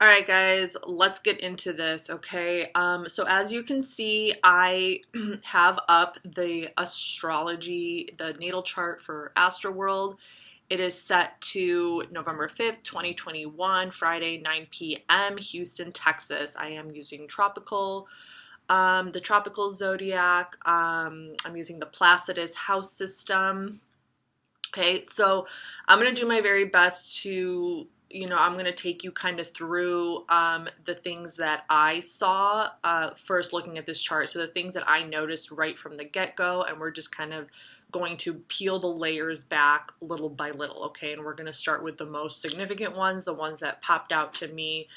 All right, guys, let's get into this, okay? So as you can see, I have up the astrology, the natal chart for Astroworld. It is set to November 5th, 2021, Friday, 9 p.m., Houston, Texas. I am using the tropical zodiac. I'm using the Placidus house system. Okay, so I'm going to do my very best to, I'm going to take you kind of through the things that I saw first looking at this chart. So the things that I noticed right from the get-go, and we're just kind of going to peel the layers back little by little, okay? And we're going to start with the most significant ones, the ones that popped out to me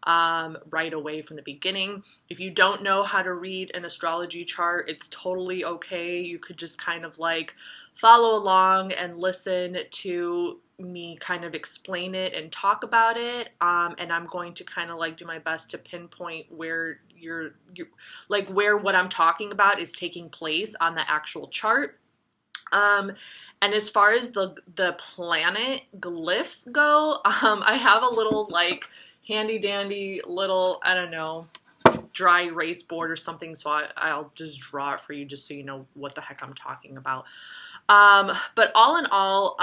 right away from the beginning. If you don't know how to read an astrology chart, it's totally okay. You could just kind of like follow along and listen to me kind of explain it and talk about it. And I'm going to kind of like do my best to pinpoint where you're like where what I'm talking about is taking place on the actual chart. And as far as the planet glyphs go, I have a little like handy dandy little, I don't know, dry erase board or something, so I'll just draw it for you just so you know what the heck I'm talking about. But all in all,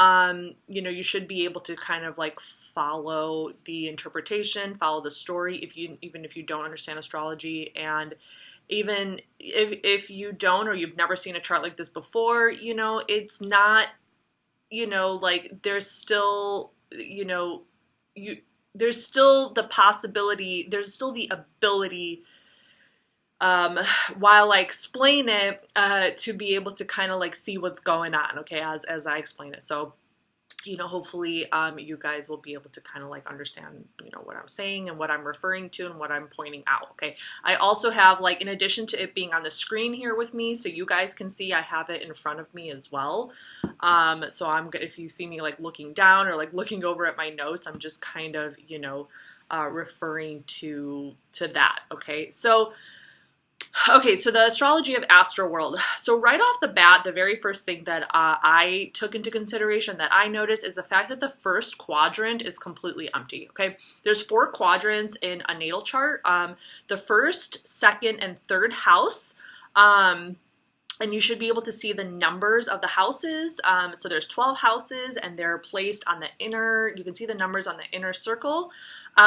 you should be able to kind of like follow the interpretation, follow the story even if you don't understand astrology. And even if you don't, or you've never seen a chart like this before, it's not, like there's still, there's still the possibility, there's still the ability, while I explain it, to be able to kind of like see what's going on, okay, as I explain it. So, hopefully, you guys will be able to kind of like understand, what I'm saying and what I'm referring to and what I'm pointing out, okay? I also have, like, in addition to it being on the screen here with me, so you guys can see, I have it in front of me as well. So if you see me like looking down or like looking over at my notes, I'm just kind of, referring to that, okay? So the astrology of Astroworld. So right off the bat, the very first thing that I took into consideration that I noticed is the fact that the first quadrant is completely empty, okay? There's 4 quadrants in a natal chart. The first, second, and third house, and you should be able to see the numbers of the houses. So there's 12 houses and they're placed on the inner, you can see the numbers on the inner circle.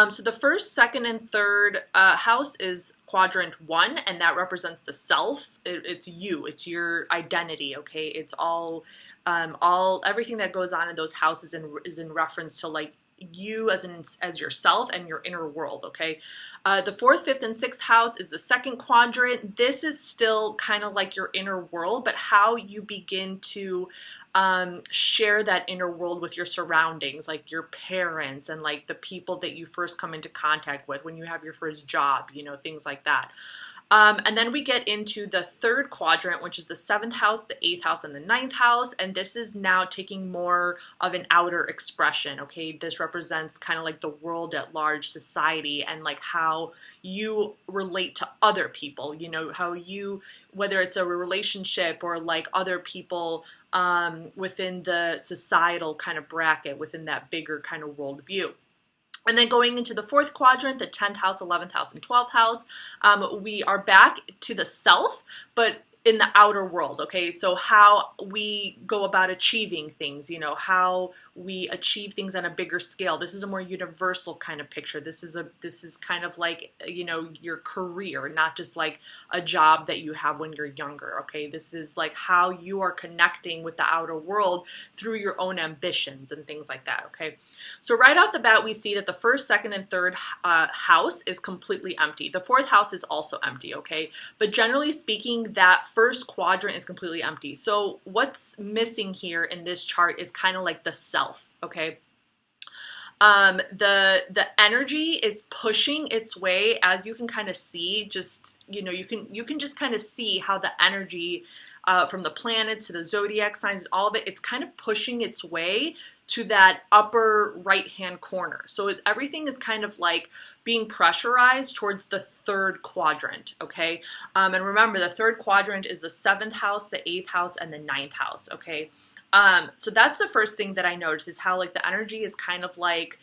So the first, second, and third house is quadrant 1, and that represents the self. It's you, it's your identity, okay? It's everything that goes on in those houses is in reference to like you as yourself and your inner world, okay? The 4th, 5th, and 6th house is the second quadrant. This is still kind of like your inner world, but how you begin to share that inner world with your surroundings, like your parents and like the people that you first come into contact with when you have your first job, things like that. And then we get into the 3rd quadrant, which is the 7th house, the 8th house, and the 9th house. And this is now taking more of an outer expression, okay? This represents kind of like the world at large, society, and like how you relate to other people, how you, whether it's a relationship or like other people within the societal kind of bracket, within that bigger kind of worldview. And then going into the 4th quadrant, the 10th house, 11th house, and 12th house, we are back to the self, but in the outer world, okay? So how we go about achieving things, how we achieve things on a bigger scale. This is a more universal kind of picture. This is kind of like, your career, not just like a job that you have when you're younger, okay? This is like how you are connecting with the outer world through your own ambitions and things like that, okay? So right off the bat, we see that the 1st, 2nd, and 3rd house is completely empty. The 4th house is also empty, okay? But generally speaking, that 1st quadrant is completely empty. So what's missing here in this chart is kind of like the self, okay? The energy is pushing its way, as you can kind of see, just, you can just kind of see how the energy from the planets to the zodiac signs and all of it, it's kind of pushing its way to that upper right-hand corner. So everything is kind of like being pressurized towards the 3rd quadrant, okay? And remember, the 3rd quadrant is the 7th house, the 8th house, and the 9th house, okay? So that's the first thing that I noticed, is how like the energy is kind of like,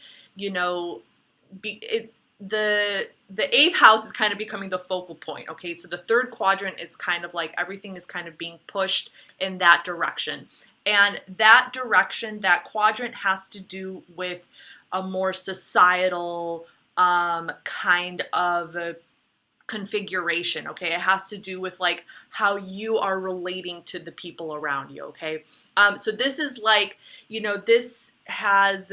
the eighth house is kind of becoming the focal point. Okay, so the third quadrant is kind of like everything is kind of being pushed in that direction. And that direction, that quadrant has to do with a more societal kind of configuration. Okay, it has to do with like how you are relating to the people around you. Okay, so this is like, you know, this has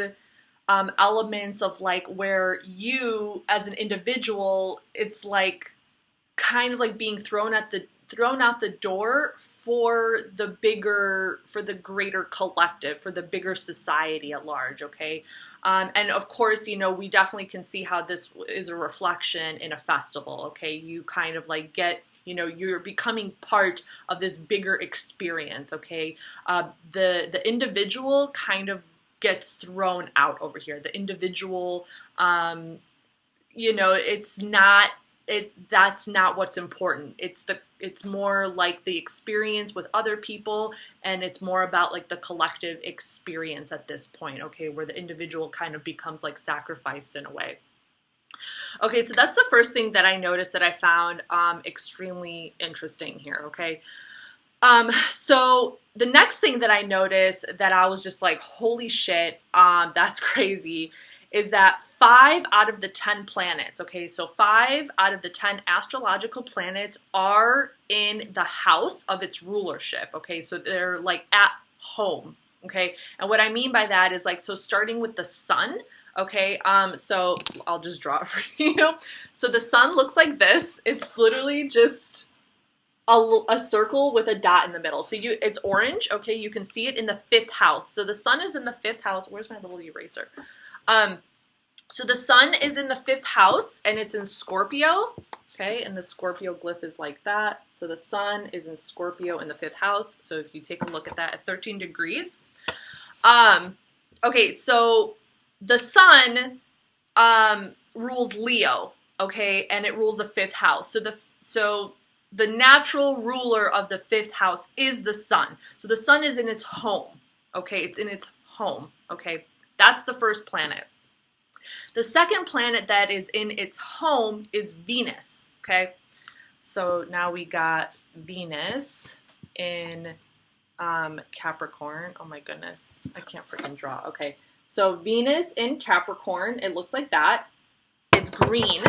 elements of like where you as an individual, it's like kind of like being thrown out the door for the greater collective, for the bigger society at large. Okay, and of course, you know, we definitely can see how this is a reflection in a festival. Okay, you kind of like get, you know, you're becoming part of this bigger experience. Okay, the individual kind of gets thrown out over here. The individual, you know, that's not what's important. It's more like the experience with other people, and it's more about like the collective experience at this point, okay, where the individual kind of becomes like sacrificed in a way. Okay, so that's the first thing that I noticed that I found extremely interesting here, okay? So the next thing that I noticed that I was just like, holy shit, that's crazy, is that 5 out of the 10 planets, okay, so 5 out of the 10 astrological planets are in the house of its rulership, okay, so they're like at home, okay, and what I mean by that is like, so starting with the sun, okay, so I'll just draw it for you. So the sun looks like this. It's literally just a circle with a dot in the middle. So it's orange, okay, you can see it in the 5th house. So the sun is in the 5th house. Where's my little eraser? So the sun is in the 5th house, and it's in Scorpio, okay, and the Scorpio glyph is like that. So the sun is in Scorpio in the 5th house. So if you take a look at that at 13 degrees. Okay, so the sun rules Leo, okay, and it rules the 5th house. So the natural ruler of the 5th house is the sun. So the sun is in its home, okay, it's in its home, okay. That's the first planet. The second planet that is in its home is Venus, okay? So now we got Venus in Capricorn. Oh my goodness, I can't freaking draw. Okay, so Venus in Capricorn, it looks like that. It's green,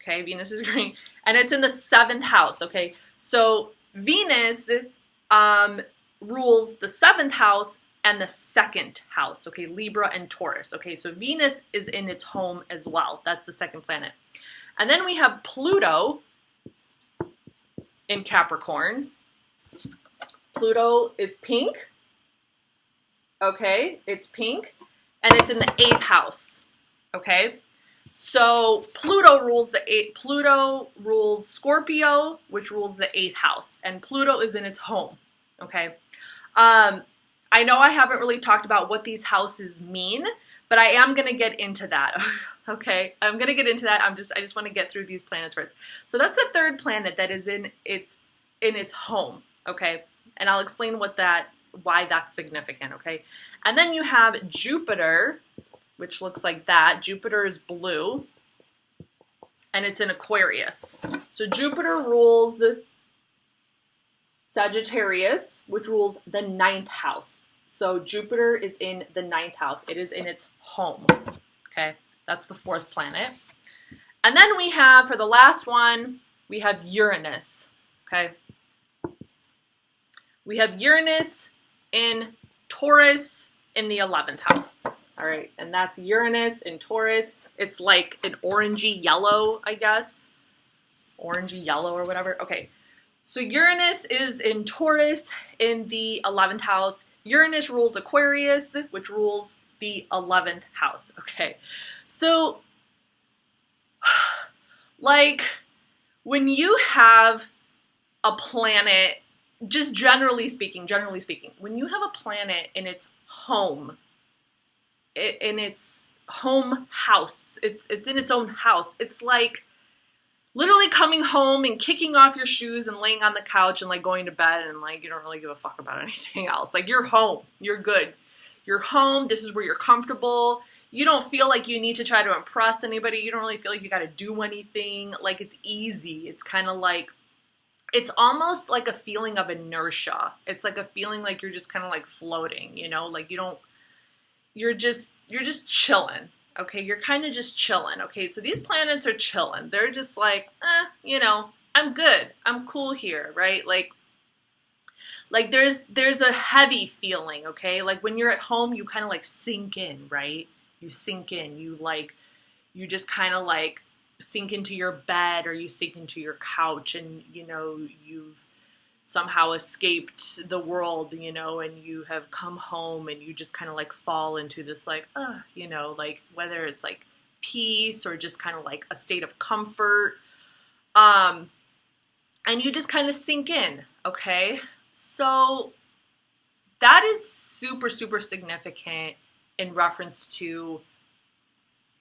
okay? Venus is green, and it's in the 7th house, okay? So Venus rules the 7th house and the 2nd house, okay, Libra and Taurus, okay, so Venus is in its home as well. That's the second planet. And then we have Pluto in Capricorn. Pluto is pink, okay, it's pink, and it's in the 8th house, okay. So Pluto rules Scorpio, which rules the 8th house, and Pluto is in its home, okay. I know I haven't really talked about what these houses mean, but I am going to get into that, okay? I'm going to get into that. I just want to get through these planets first. So that's the third planet that is in its home, okay? And I'll explain why that's significant, okay? And then you have Jupiter, which looks like that. Jupiter is blue, and it's in Aquarius. So Jupiter rules Sagittarius, which rules the 9th house. So Jupiter is in the 9th house. It is in its home. Okay, that's the 4th planet. And then we have, for the last one, we have Uranus. Okay, we have Uranus in Taurus in the 11th house. All right, and that's Uranus in Taurus. It's like an orangey yellow, I guess. Orangey yellow or whatever. Okay. So Uranus is in Taurus in the 11th house. Uranus rules Aquarius, which rules the 11th house. Okay, so like when you have a planet, just generally speaking, when you have a planet in its home, in its home house, it's in its own house, it's like literally coming home and kicking off your shoes and laying on the couch and like going to bed and like you don't really give a fuck about anything else. Like you're home, you're good, you're home. This is where you're comfortable. you don't feel like you need to try to impress anybody. You don't really feel like you got to do anything. Like, it's easy. It's kind of like, it's almost like a feeling of inertia. It's like a feeling like you're just kind of like floating, you know, like you're just chilling. Okay. You're kind of just chilling. Okay. So these planets are chilling. They're just like, you know, I'm good. I'm cool here. Right. Like there's a heavy feeling. Okay. Like when you're at home, you kind of like sink in, right? You sink in, you just kind of like sink into your bed, or you sink into your couch, and, you know, you've somehow escaped the world, you know, and you have come home, and you just kind of like fall into this like, you know, like whether it's like peace or just kind of like a state of comfort. And you just kind of sink in. Okay. So that is super, super significant in reference to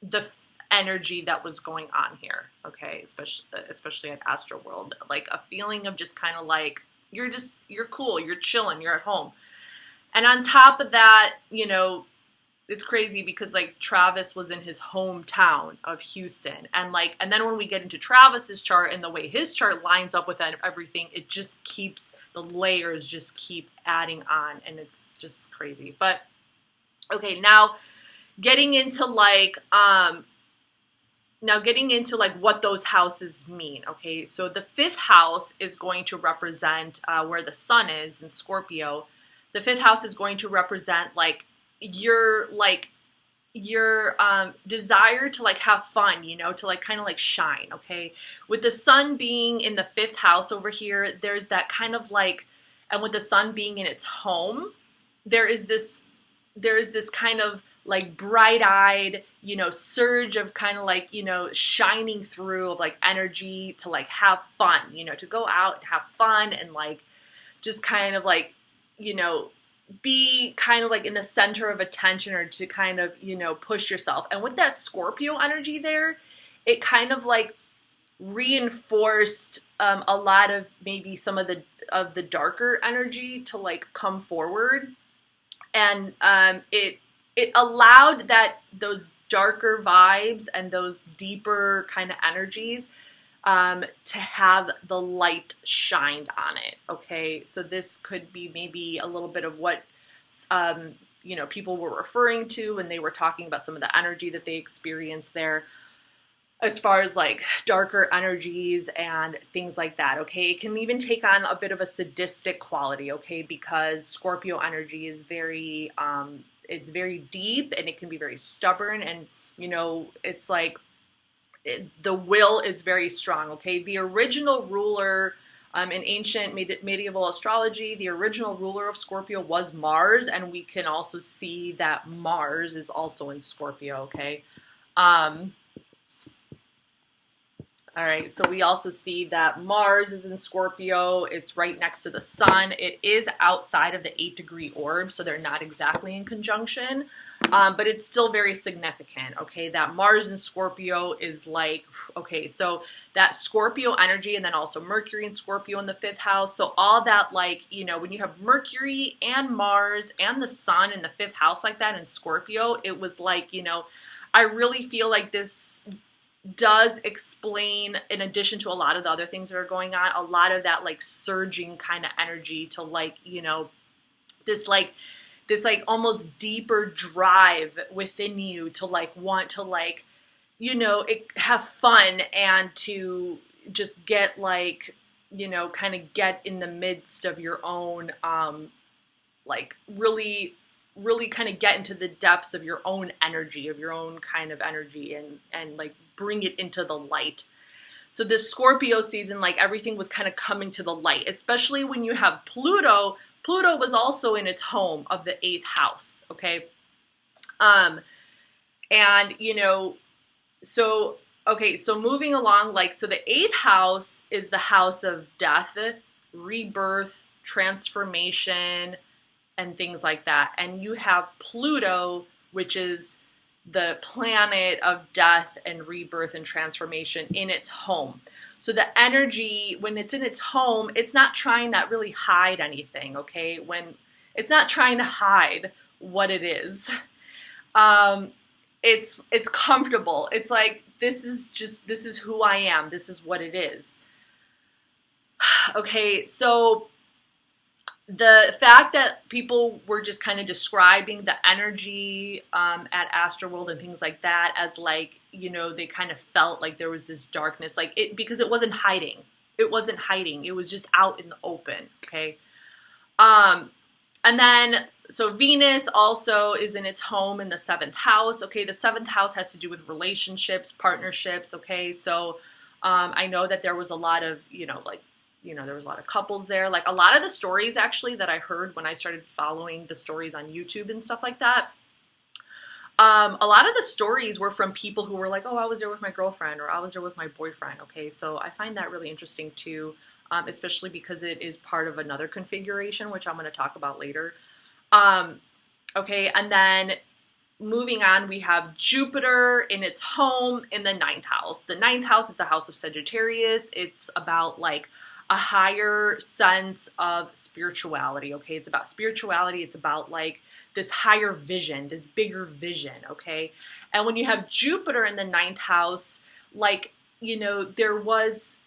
the energy that was going on here, okay, especially at Astroworld, like a feeling of just kind of like you're cool, you're chilling, you're at home. And on top of that, you know, it's crazy because like Travis was in his hometown of Houston, and then when we get into Travis's chart and the way his chart lines up with everything, it just keeps, the layers just keep adding on, and it's just crazy. But okay, now getting into what those houses mean. Okay, so the fifth house is going to represent where the sun is in Scorpio. The fifth house is going to represent your desire to like have fun, you know, to like kind of like shine. Okay, with the sun being in the fifth house over here, there's that kind of like, and with the sun being in its home, there is this kind of like bright-eyed, you know, surge of kind of like, you know, shining through of like energy to like have fun, you know, to go out and have fun and like just kind of like, you know, be kind of like in the center of attention, or to kind of, you know, push yourself. And with that Scorpio energy there, it kind of like reinforced a lot of maybe some of the darker energy to like come forward. And it allowed those darker vibes and those deeper kind of energies to have the light shined on it. Okay, so this could be maybe a little bit of what you know, people were referring to when they were talking about some of the energy that they experienced there, as far as like darker energies and things like that. Okay, it can even take on a bit of a sadistic quality. Okay, because Scorpio energy is very it's very deep, and it can be very stubborn, and, you know, it's like the will is very strong. Okay, the original ruler in ancient medieval astrology, the original ruler of Scorpio was Mars, and we can also see that Mars is also in Scorpio. Okay. All right, so we also see that Mars is in Scorpio. It's right next to the sun. It is outside of the 8-degree orb, so they're not exactly in conjunction, but it's still very significant, okay? That Mars in Scorpio is like, okay, so that Scorpio energy, and then also Mercury in Scorpio in the fifth house. So all that, like, you know, when you have Mercury and Mars and the sun in the fifth house like that in Scorpio, it was like, you know, I really feel like this does explain, in addition to a lot of the other things that are going on, a lot of that like surging kind of energy to like, you know, this like almost deeper drive within you to like want to like, you know, have fun, and to just get like, you know, kind of get in the midst of your own like really kind of get into the depths of your own energy, of your own kind of energy, and like bring it into the light. So this Scorpio season, like everything was kind of coming to the light, especially when you have Pluto. Pluto was also in its home of the 8th house. Okay. And, you know, so, okay, so moving along, like, so the 8th house is the house of death, rebirth, transformation, and things like that. And you have Pluto, which is the planet of death and rebirth and transformation, in its home. So the energy, when it's in its home, it's not trying to really hide anything, okay? When it's not trying to hide what it is. it's comfortable. It's like, this is who I am. This is what it is. Okay, so the fact that people were just kind of describing the energy at Astroworld and things like that as like, you know, they kind of felt like there was this darkness, like it, because it wasn't hiding. It wasn't hiding. It was just out in the open. Okay. And then, so Venus also is in its home in the 7th house. Okay. The 7th house has to do with relationships, partnerships. Okay. So, I know that there was a lot of, there was a lot of couples there. Like a lot of the stories actually that I heard when I started following the stories on YouTube and stuff like that. A lot of the stories were from people who were like, oh, I was there with my girlfriend, or I was there with my boyfriend. Okay, so I find that really interesting too, especially because it is part of another configuration, which I'm going to talk about later. Okay, and then moving on, we have Jupiter in its home in the 9th house. The 9th house is the house of Sagittarius. It's about like a higher sense of spirituality, okay? It's about spirituality. It's about like this higher vision, this bigger vision, okay? And when you have Jupiter in the 9th house, like, there was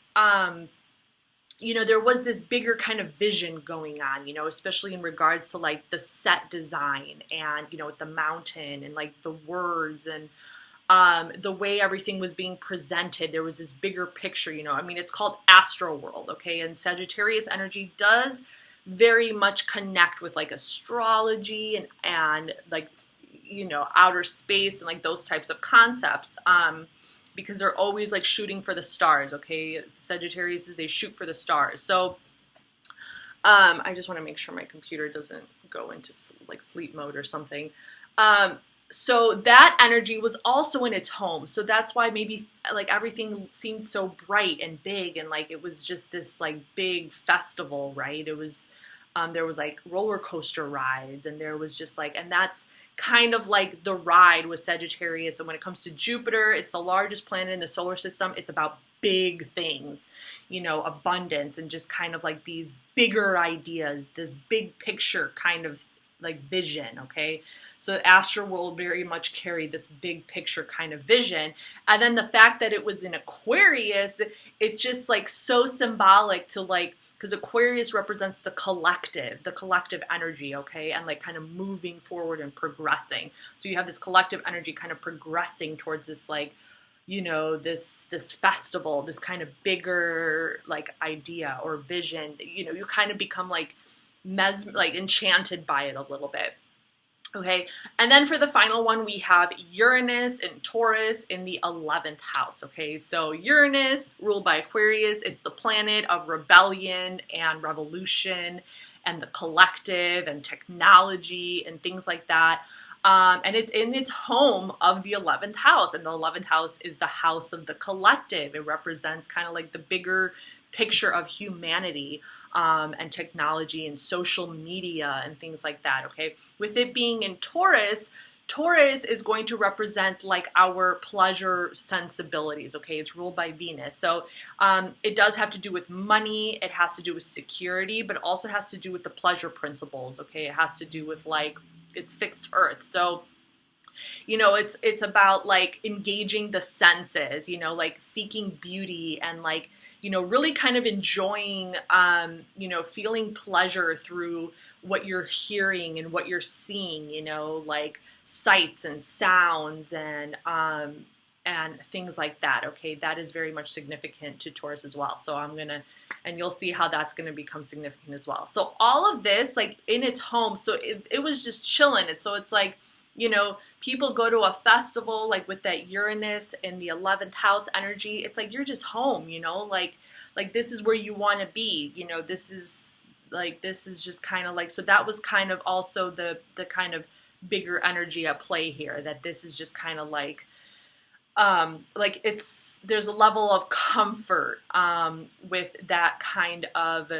this bigger kind of vision going on, especially in regards to like the set design and, with the mountain and like the words and the way everything was being presented. There was this bigger picture, it's called Astroworld, okay? And Sagittarius energy does very much connect with like astrology and like, outer space and like those types of concepts. Because they're always like shooting for the stars, okay? Sagittarius is they shoot for the stars. So I just want to make sure my computer doesn't go into like sleep mode or something. So that energy was also in its home. So that's why maybe like everything seemed so bright and big and like it was just this like big festival, right? It was, there was like roller coaster rides and there was just like, and that's kind of like the ride with Sagittarius. And when it comes to Jupiter, it's the largest planet in the solar system. It's about big things, abundance and just kind of like these bigger ideas, this big picture kind of like vision, okay? So Astro will very much carry this big picture kind of vision. And then the fact that it was in Aquarius, it's just like so symbolic to like, because Aquarius represents the collective energy, okay? And like kind of moving forward and progressing. So you have this collective energy kind of progressing towards this like, this festival, this kind of bigger like idea or vision. You kind of become like enchanted by it a little bit. Okay, and then for the final one, we have Uranus and Taurus in the 11th house. Okay, so Uranus, ruled by Aquarius, it's the planet of rebellion and revolution and the collective and technology and things like that. And it's in its home of the 11th house. And the 11th house is the house of the collective. It represents kind of like the bigger picture of humanity and technology and social media and things like that, okay? With it being in Taurus, Taurus is going to represent like our pleasure sensibilities, okay? It's ruled by Venus. So it does have to do with money, it has to do with security, but it also has to do with the pleasure principles, okay? It has to do with like, it's fixed earth. So it's about like engaging the senses, like seeking beauty and like, really kind of enjoying, feeling pleasure through what you're hearing and what you're seeing, like sights and sounds and things like that. Okay. That is very much significant to Taurus as well. So and you'll see how that's going to become significant as well. So all of this, like in its home, so it was just chilling. So it's like, people go to a festival like with that Uranus in the 11th house energy. It's like you're just home, like this is where you want to be. This is just kind of like, so that was kind of also the kind of bigger energy at play here, that this is just kind of like there's a level of comfort with that kind of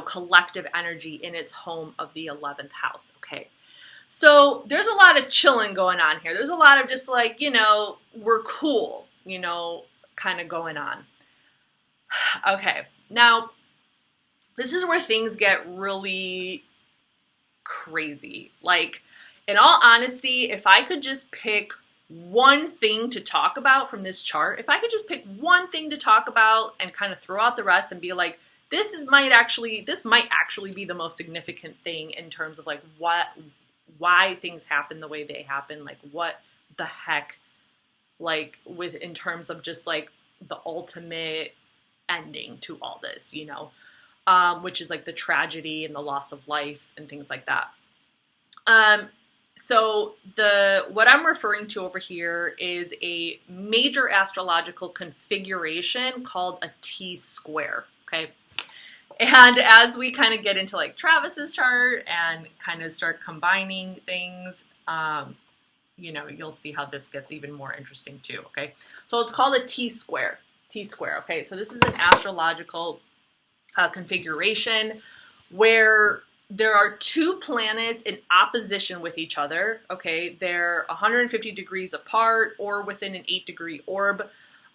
collective energy in its home of the 11th house. Okay. So there's a lot of chilling going on here. There's a lot of just like, we're cool, kind of going on. Okay. Now, this is where things get really crazy. Like, In all honesty, if I could just pick one thing to talk about from this chart, if I could just pick one thing to talk about and kind of throw out the rest and be like, this might actually be the most significant thing in terms of like why things happen the way they happen, like what the heck, like with in terms of just like the ultimate ending to all this, you know, which is like the tragedy and the loss of life and things like that. So what I'm referring to over here is a major astrological configuration called a T-square, okay? And as we kind of get into like Travis's chart and kind of start combining things, you know, you'll see how this gets even more interesting too, okay? So it's called a T-square, okay? So this is an astrological configuration where there are two planets in opposition with each other, okay? They're 150 degrees apart or within an 8-degree orb.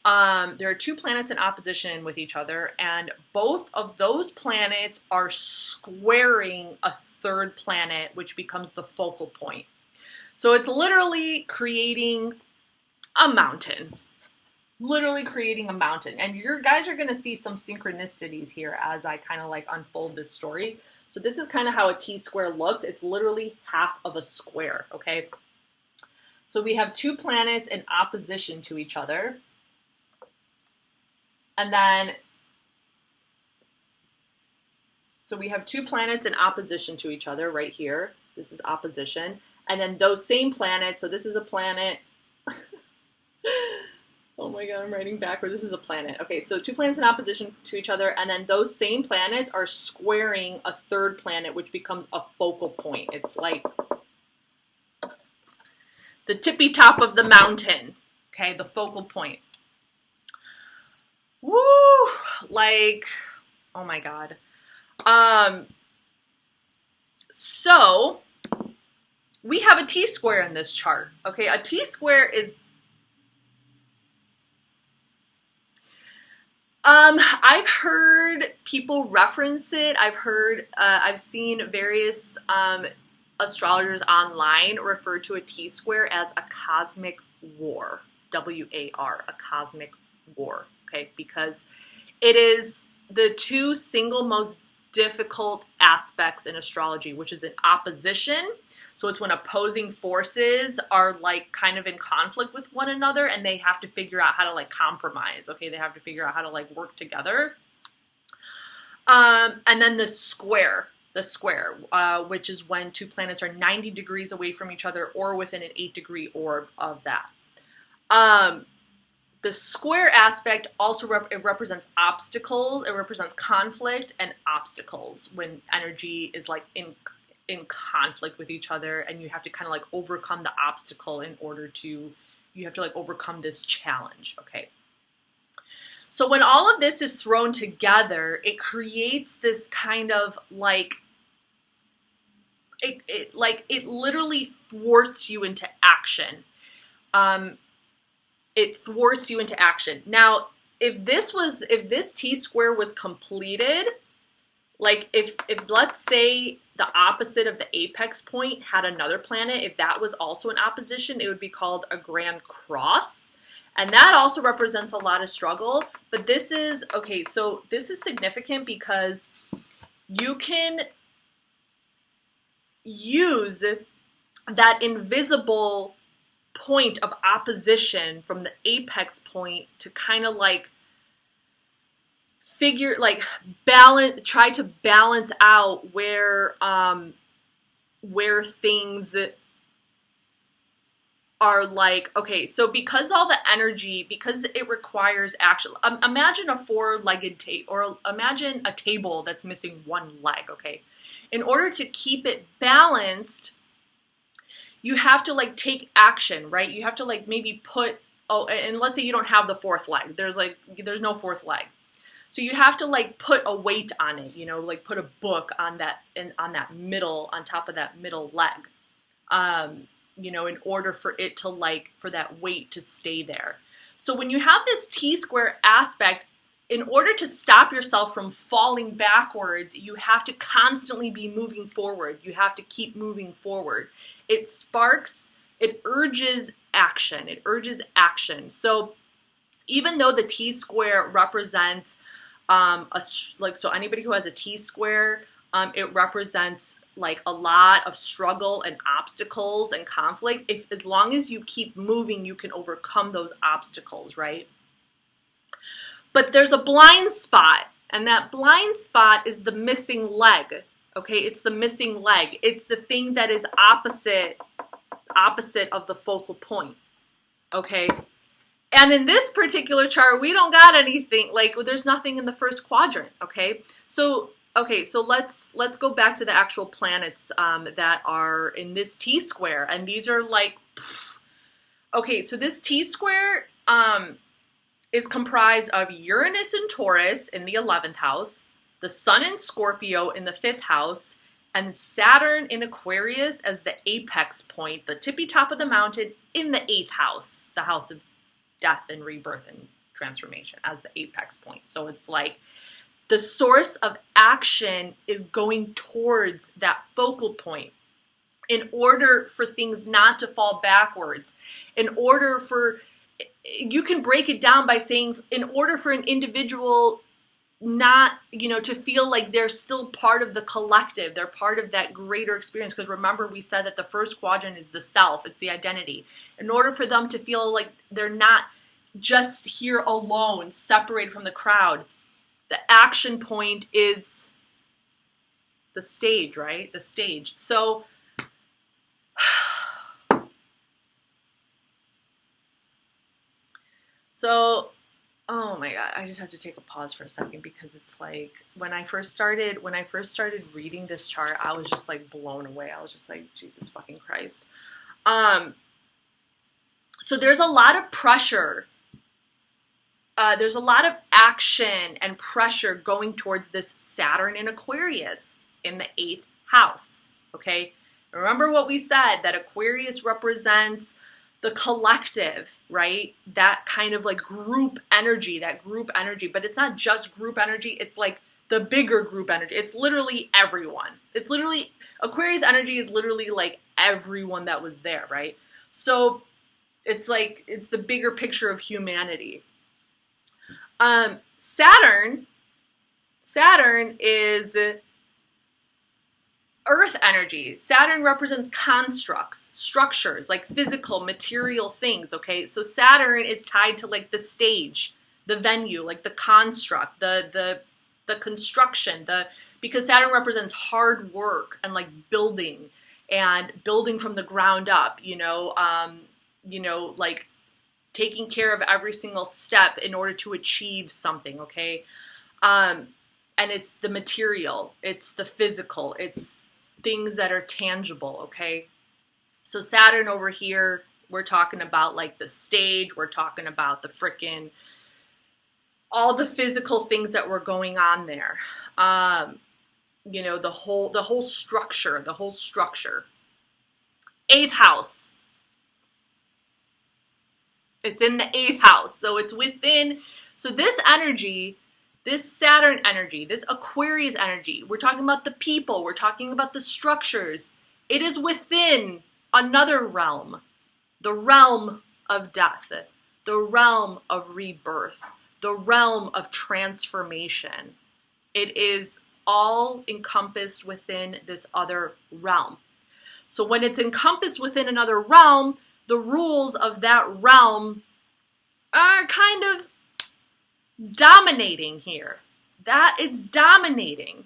There are two planets in opposition with each other, and both of those planets are squaring a third planet, which becomes the focal point. So it's literally creating a mountain. Literally creating a mountain. And you guys are going to see some synchronicities here as I kind of like unfold this story. So this is kind of how a T-square looks. It's literally half of a square, okay? So we have two planets in opposition to each other. And then, so we have two planets in opposition to each other right here. This is opposition. And then those same planets, so this is a planet. Oh my God, I'm writing backward. This is a planet. Okay, so two planets in opposition to each other, and then those same planets are squaring a third planet, which becomes a focal point. It's like the tippy top of the mountain, okay, the focal point. Woo! Like, oh my God. So we have a T-square in this chart, okay? A T-square is I've heard people reference it. I've seen various astrologers online refer to a T-square as a cosmic war, W-A-R, a cosmic war, okay? Because it is the two single most difficult aspects in astrology, which is in opposition. So it's when opposing forces are like kind of in conflict with one another and they have to figure out how to like compromise. Okay, they have to figure out how to like work together. And then the square, which is when two planets are 90 degrees away from each other or within an 8-degree orb of that. The square aspect also it represents obstacles. It represents conflict and obstacles when energy is like in conflict with each other, and you have to kind of like overcome the obstacle in order to, you have to like overcome this challenge, okay? So when all of this is thrown together, it creates this kind of like, it literally thwarts you into action. It thwarts you into action. Now, if this T-square was completed, like if let's say the opposite of the apex point had another planet, if that was also in opposition, it would be called a grand cross. And that also represents a lot of struggle. But this is, okay, so this is significant because you can use that invisible point of opposition from the apex point to kind of like try to balance out where things are like, okay, so because all the energy, because it requires action, imagine a four-legged table, or imagine a table that's missing one leg, okay? In order to keep it balanced, you have to like take action, right? You have to like maybe put, and let's say you don't have the fourth leg. There's no fourth leg. So you have to like put a weight on it, you know, like put a book on that, and on that middle, on top of that middle leg, you know, in order for it to like, for that weight to stay there. So when you have this T-square aspect, in order to stop yourself from falling backwards, you have to constantly be moving forward. You have to keep moving forward. It urges action. It urges action. So even though the T-square represents so anybody who has a T-square, it represents like a lot of struggle and obstacles and conflict. As long as you keep moving, you can overcome those obstacles, right? But there's a blind spot, and that blind spot is the missing leg. Okay, it's the missing leg. It's the thing that is opposite of the focal point. Okay, and in this particular chart, we don't got anything. Like, there's nothing in the first quadrant. Okay, so let's go back to the actual planets that are in this T-square, and these are like, okay, so this T-square is comprised of Uranus and Taurus in the 11th house, the Sun in Scorpio in the 5th house, and Saturn in Aquarius as the apex point, the tippy top of the mountain, in the 8th house, the house of death and rebirth and transformation, as the apex point. So it's like the source of action is going towards that focal point in order for things not to fall backwards, in order for, you can break it down by saying, in order for an individual not, to feel like they're still part of the collective, they're part of that greater experience. Because remember, we said that the first quadrant is the self, it's the identity. In order for them to feel like they're not just here alone, separated from the crowd, the action point is the stage, right? The stage. So oh my God, I just have to take a pause for a second, because it's like when I first started reading this chart, I was just like blown away. I was just like, Jesus fucking Christ. So there's a lot of pressure. There's a lot of action and pressure going towards this Saturn in Aquarius in the 8th house. Okay. Remember what we said, that Aquarius represents the collective, right? That kind of like group energy, but it's not just group energy. It's like the bigger group energy. It's literally everyone. It's literally, Aquarius energy is literally like everyone that was there, right? So it's like, it's the bigger picture of humanity. Saturn is Earth energy. Saturn represents constructs, structures, like physical, material things, okay? So Saturn is tied to like the stage, the venue, like the construct, the construction, because Saturn represents hard work and like building from the ground up, like taking care of every single step in order to achieve something, okay? And it's the material, it's the physical, it's things that are tangible, okay? So Saturn over here, we're talking about like the stage, we're talking about the frickin' all the physical things that were going on there. The whole structure. 8th house. It's in the 8th house. So it's within, so this energy, this Saturn energy, this Aquarius energy, we're talking about the people, we're talking about the structures. It is within another realm, the realm of death, the realm of rebirth, the realm of transformation. It is all encompassed within this other realm. So when it's encompassed within another realm, the rules of that realm are kind of dominating here. That it's dominating.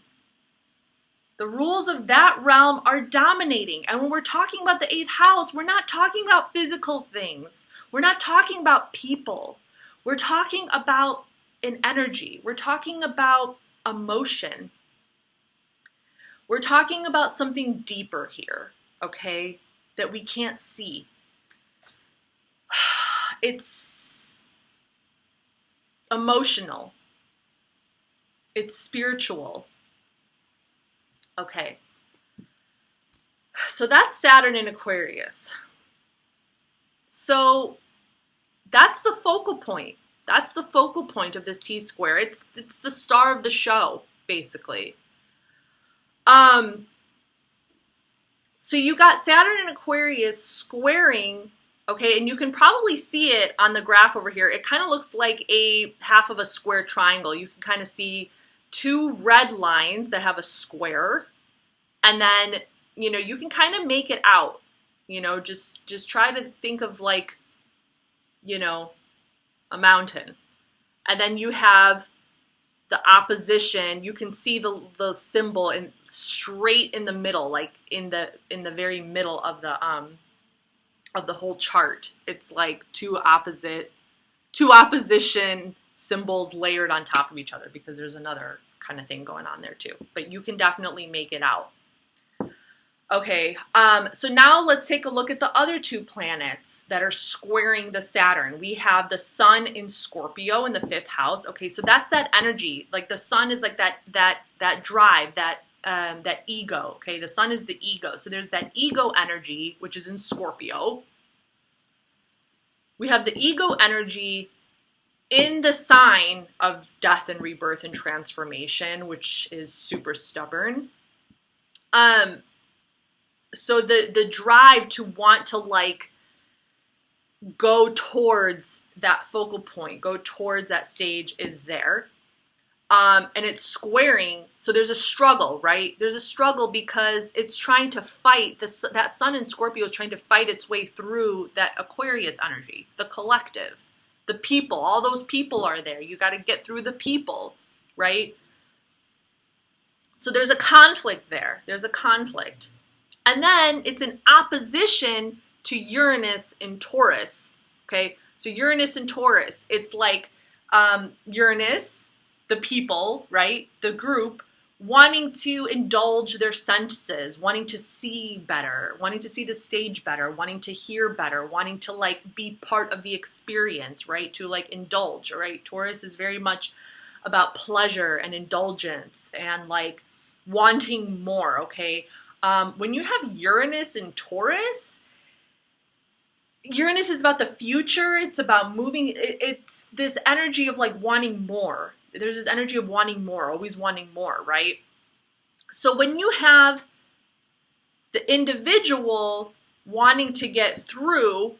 The rules of that realm are dominating. And when we're talking about the 8th house, we're not talking about physical things. We're not talking about people. We're talking about an energy. We're talking about emotion. We're talking about something deeper here, okay, that we can't see. It's emotional. It's spiritual. Okay. So that's Saturn in Aquarius. So that's the focal point. That's the focal point of this T-square. It's the star of the show, basically. So you got Saturn and Aquarius squaring, okay, and you can probably see it on the graph over here. It kind of looks like a half of a square triangle. You can kind of see two red lines that have a square, and then, you know, you can kind of make it out. You know, just try to think of like, you know, a mountain. And then you have the opposition. You can see the symbol in straight in the middle, like in the very middle of the whole chart. It's like two opposition symbols layered on top of each other, because there's another kind of thing going on there too. But you can definitely make it out. Okay, so now let's take a look at the other two planets that are squaring the Saturn. We have the Sun in Scorpio in the 5th house. Okay, so that's that energy. Like the Sun is like that drive, that ego. Okay, the Sun is the ego. So there's that ego energy, which is in Scorpio. We have the ego energy in the sign of death and rebirth and transformation, which is super stubborn. So the drive to want to like go towards that focal point, go towards that stage is there. And it's squaring. So there's a struggle, right? There's a struggle because it's trying to fight. That Sun in Scorpio is trying to fight its way through that Aquarius energy, the collective, the people. All those people are there. You got to get through the people, right? So there's a conflict there. There's a conflict. And then it's in opposition to Uranus in Taurus, okay? So Uranus in Taurus, it's like Uranus, the people, right? The group, wanting to indulge their senses, wanting to see better, wanting to see the stage better, wanting to hear better, wanting to like be part of the experience, right? To like indulge, right? Taurus is very much about pleasure and indulgence and like wanting more, okay? When you have Uranus in Taurus, Uranus is about the future. It's about moving. It's this energy of like wanting more. There's this energy of wanting more, always wanting more, right? So when you have the individual wanting to get through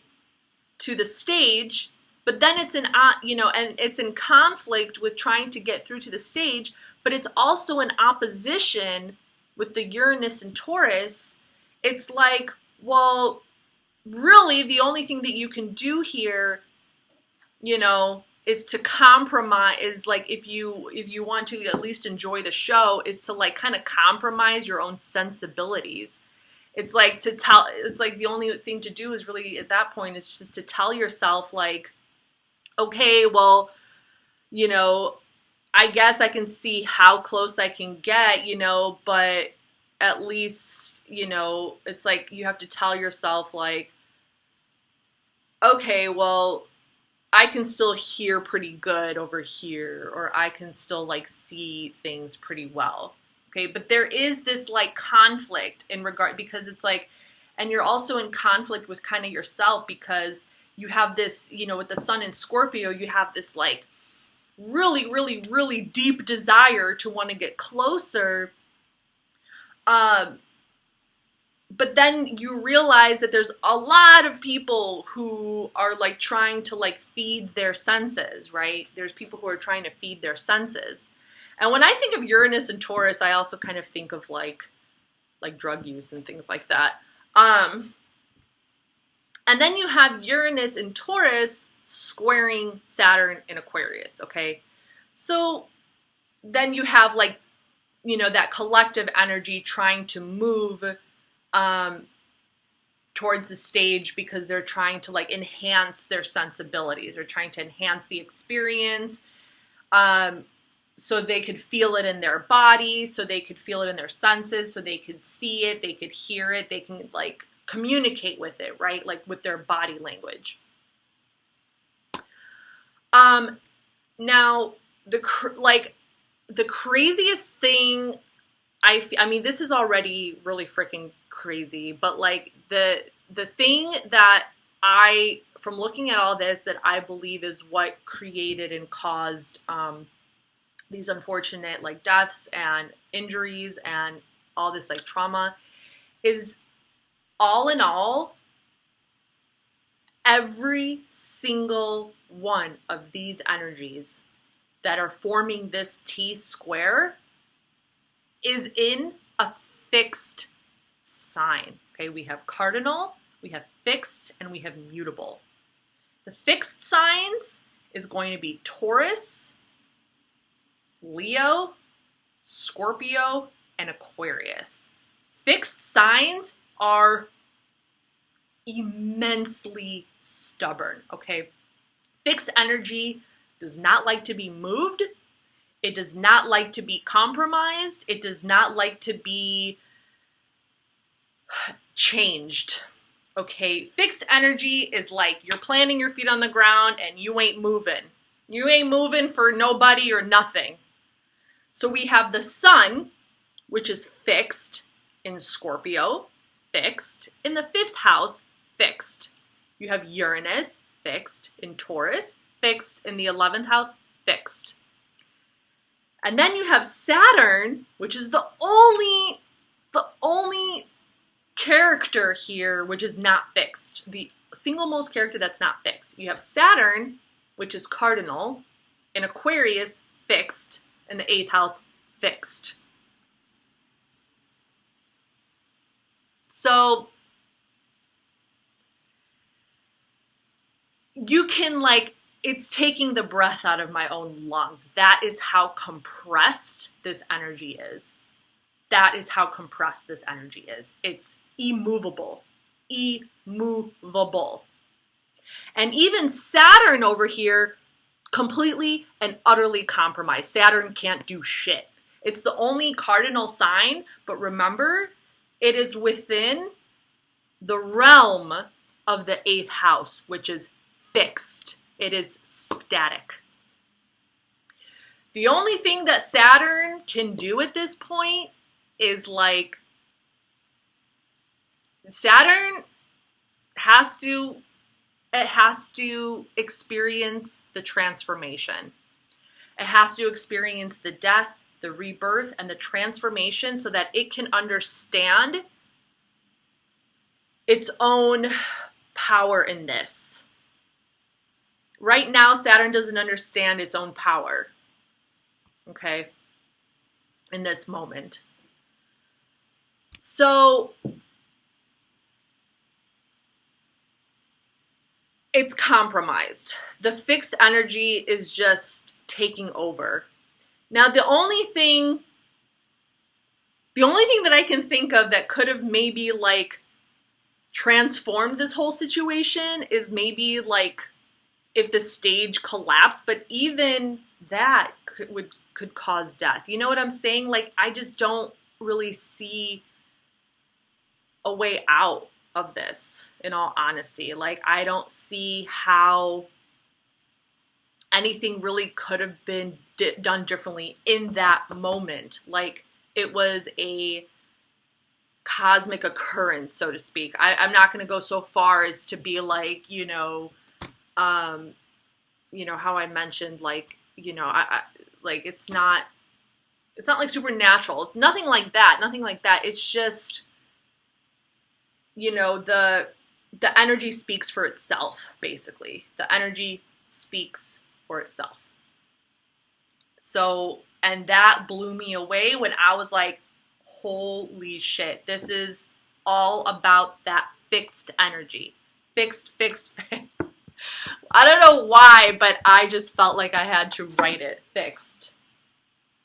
to the stage, but then it's in, you know, and it's in conflict with trying to get through to the stage, but it's also in opposition with the Uranus and Taurus. It's like, well, really the only thing that you can do here, you know, is to compromise, is like if you want to at least enjoy the show, is to like kind of compromise your own sensibilities. It's like it's like the only thing to do is really at that point is just to tell yourself like, okay, well, you know, I guess I can see how close I can get, you know, but at least, you know, it's like you have to tell yourself like, okay, well, I can still hear pretty good over here, or I can still like see things pretty well. Okay, but there is this like conflict in regard, because it's like, and you're also in conflict with kind of yourself, because you have this, you know, with the Sun in Scorpio, you have this like really, really, really deep desire to want to get closer. But then you realize that there's a lot of people who are like trying to like feed their senses, right? There's people who are trying to feed their senses. And when I think of Uranus and Taurus, I also kind of think of like drug use and things like that. And then you have Uranus and Taurus squaring Saturn in Aquarius, okay? So then you have like, you know, that collective energy trying to move towards the stage, because they're trying to like enhance their sensibilities. They're trying to enhance the experience, so they could feel it in their body, so they could feel it in their senses, so they could see it, they could hear it, they can like communicate with it, right? Like with their body language. Now the craziest thing, I mean, this is already really freaking crazy, but like the thing that from looking at all this, that I believe is what created and caused these unfortunate like deaths and injuries and all this like trauma, is all in all, every single one of these energies that are forming this T square is in a fixed sign. Okay, we have cardinal, we have fixed, and we have mutable. The fixed signs is going to be Taurus, Leo, Scorpio, and Aquarius. Fixed signs are immensely stubborn, okay? Fixed energy does not like to be moved. It does not like to be compromised. It does not like to be changed, okay? Fixed energy is like you're planting your feet on the ground and you ain't moving. You ain't moving for nobody or nothing. So we have the sun, which is fixed in Scorpio, fixed in the 5th house, fixed. You have Uranus, fixed in Taurus, fixed in the 11th house, fixed. And then you have Saturn, which is the only character here which is not fixed. The single most character that's not fixed. You have Saturn, which is cardinal, in Aquarius, fixed, in the 8th house, fixed. So you can like, it's taking the breath out of my own lungs. That is how compressed this energy is. That is how compressed this energy is. It's immovable. Immovable. And even Saturn over here, completely and utterly compromised. Saturn can't do shit. It's the only cardinal sign, but remember, it is within the realm of the 8th house, which is fixed. It is static. The only thing that Saturn can do at this point is like, Saturn has to experience the transformation. It has to experience the death, the rebirth, and the transformation so that it can understand its own power in this. Right now, Saturn doesn't understand its own power, okay, in this moment. So it's compromised. The fixed energy is just taking over. Now, the only thing that I can think of that could have maybe like transformed this whole situation is maybe like if the stage collapsed, but even that could cause death. You know what I'm saying? Like, I just don't really see a way out of this, in all honesty. Like, I don't see how anything really could have been done differently in that moment. Like, it was a cosmic occurrence, so to speak. I'm not going to go so far as to be like, how I mentioned, like, like it's not like supernatural. It's nothing like that. Nothing like that. It's just, the energy speaks for itself, basically. The energy speaks for itself. So, and that blew me away when I was like, holy shit, this is all about that fixed energy. Fixed. I don't know why, but I just felt like I had to write it. Fixed.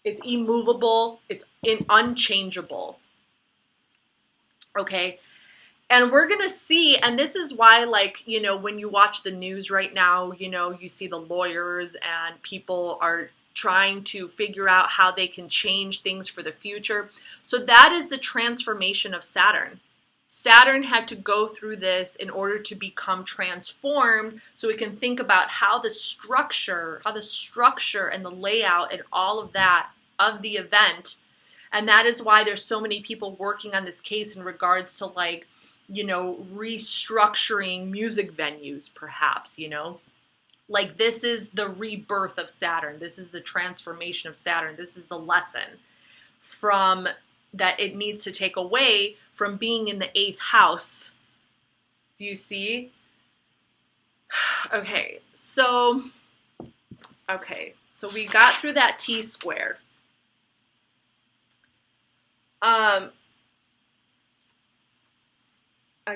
It's immovable. It's unchangeable. Okay? And we're going to see, and this is why, like, when you watch the news right now, you see the lawyers and people are trying to figure out how they can change things for the future. So that is the transformation of Saturn. Saturn had to go through this in order to become transformed so we can think about how the structure and the layout and all of that of the event. And that is why there's so many people working on this case in regards to like you know, restructuring music venues, perhaps, you know. Like, this is the rebirth of Saturn. This is the transformation of Saturn. This is the lesson from that it needs to take away from being in the 8th house. Do you see? Okay, so we got through that T-square. I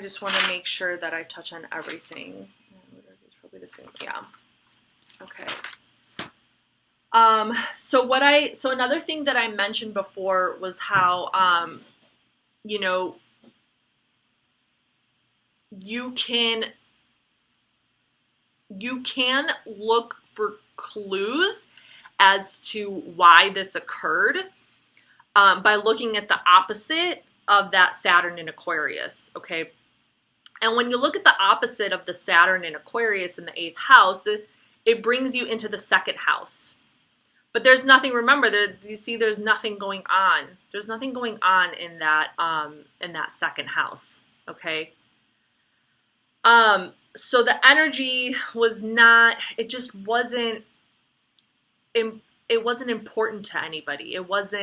just want to make sure that I touch on everything. It's probably the same. Yeah. Okay. So another thing that I mentioned before was how, you know, you can look for clues as to why this occurred by looking at the opposite of that Saturn in Aquarius, okay? And when you look at the opposite of the Saturn in Aquarius in the 8th house, it brings you into the 2nd house. But there's nothing, remember, you see there's nothing going on. There's nothing going on in that 2nd house, okay? So the energy was not, it just wasn't, it wasn't important to anybody. It was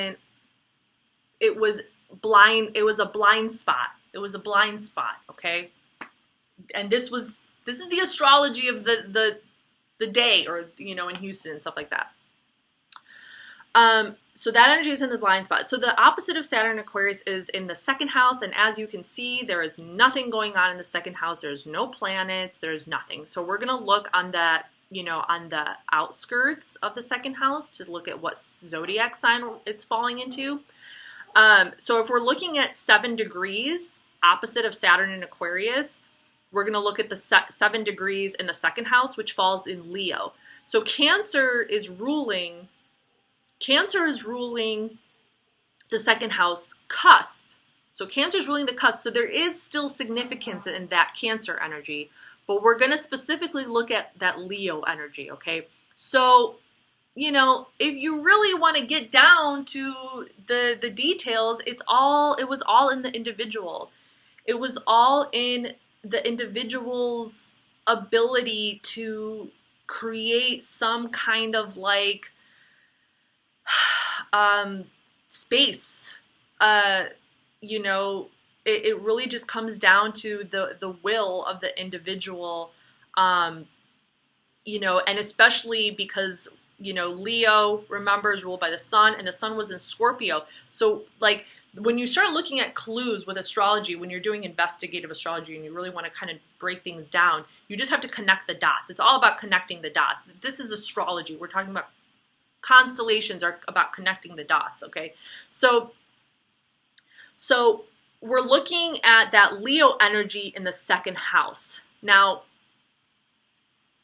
blind, it was a blind spot. It was a blind spot, okay? And this is the astrology of the day, or, you know, in Houston and stuff like that. So that energy is in the blind spot. So the opposite of Saturn Aquarius is in the 2nd house. And as you can see, there is nothing going on in the 2nd house. There's no planets. There's nothing. So we're going to look on that, you know, on the outskirts of the 2nd house to look at what zodiac sign it's falling into. So if we're looking at 7 degrees opposite of Saturn in Aquarius, we're going to look at the 7 degrees in the 2nd house, which falls in Leo. So Cancer is ruling the 2nd house cusp. So Cancer is ruling the cusp. So there is still significance in that Cancer energy, but we're going to specifically look at that Leo energy, okay? So, you know, if you really want to get down to the details, it was all in the individual. It was all in the individual's ability to create some kind of like space. You know, it really just comes down to the will of the individual, you know, and especially because, you know, Leo, remember, is ruled by the sun, and the sun was in Scorpio. So like when you start looking at clues with astrology, when you're doing investigative astrology and you really want to kind of break things down, you just have to connect the dots. It's all about connecting the dots. This is astrology. We're talking about constellations, are about connecting the dots, okay? So we're looking at that Leo energy in the 2nd house. Now,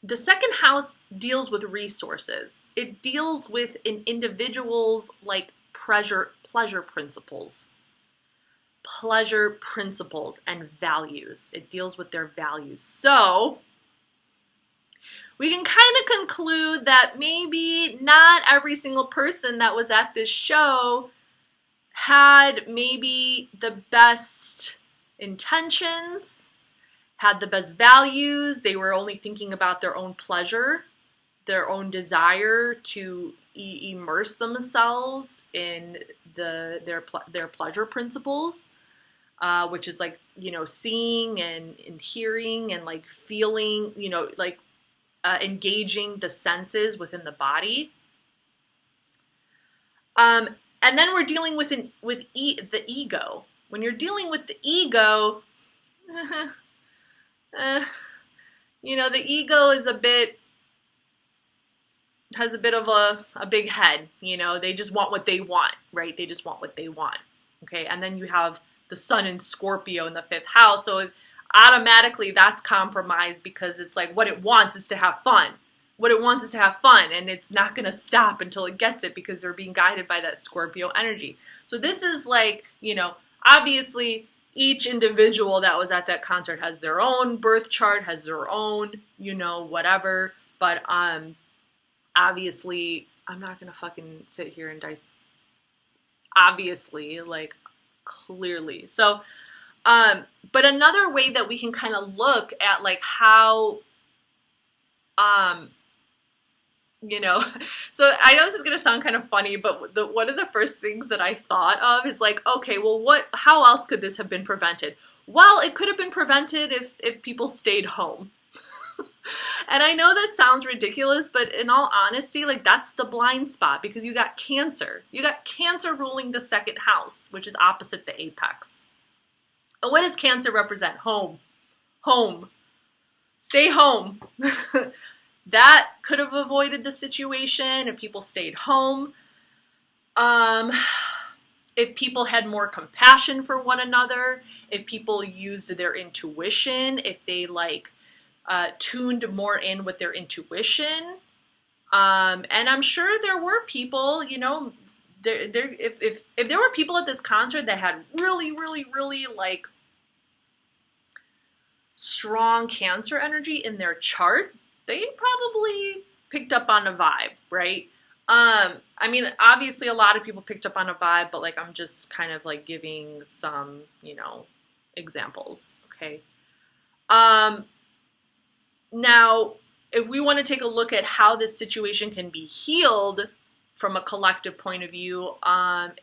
the 2nd house deals with resources. It deals with an individual's like pleasure principles and values. It deals with their values. So we can kind of conclude that maybe not every single person that was at this show had maybe the best intentions, had the best values. They were only thinking about their own pleasure, their own desire to immerse themselves in their pleasure principles, which is like, you know, seeing and hearing and like feeling, you know, like engaging the senses within the body. And then we're dealing with the ego. When you're dealing with the ego, you know, the ego is has a bit of a big head, you know, they just want what they want, right? They just want what they want, okay? And then you have the sun in Scorpio in the 5th house, so automatically that's compromised because it's like what it wants is to have fun. What it wants is to have fun, and it's not going to stop until it gets it because they're being guided by that Scorpio energy. So this is like, you know, obviously each individual that was at that concert has their own birth chart, has their own, you know, whatever, but obviously, I'm not going to fucking sit here and dice, obviously, like, clearly. So, But another way that we can kind of look at like how, you know, so I know this is going to sound kind of funny, but one of the first things that I thought of is like, okay, well, how else could this have been prevented? Well, it could have been prevented if people stayed home. And I know that sounds ridiculous, but in all honesty, like that's the blind spot because you got Cancer. You got Cancer ruling the second house, which is opposite the apex. And what does Cancer represent? Home. Home. Stay home. That could have avoided the situation if people stayed home. If people had more compassion for one another, if people used their intuition, if they like tuned more in with their intuition. And I'm sure there were people, you know, if there were people at this concert that had really, really, really like strong Cancer energy in their chart, they probably picked up on a vibe, right? I mean, obviously a lot of people picked up on a vibe, but like I'm just kind of like giving some, you know, examples, okay? Now, if we want to take a look at how this situation can be healed from a collective point of view,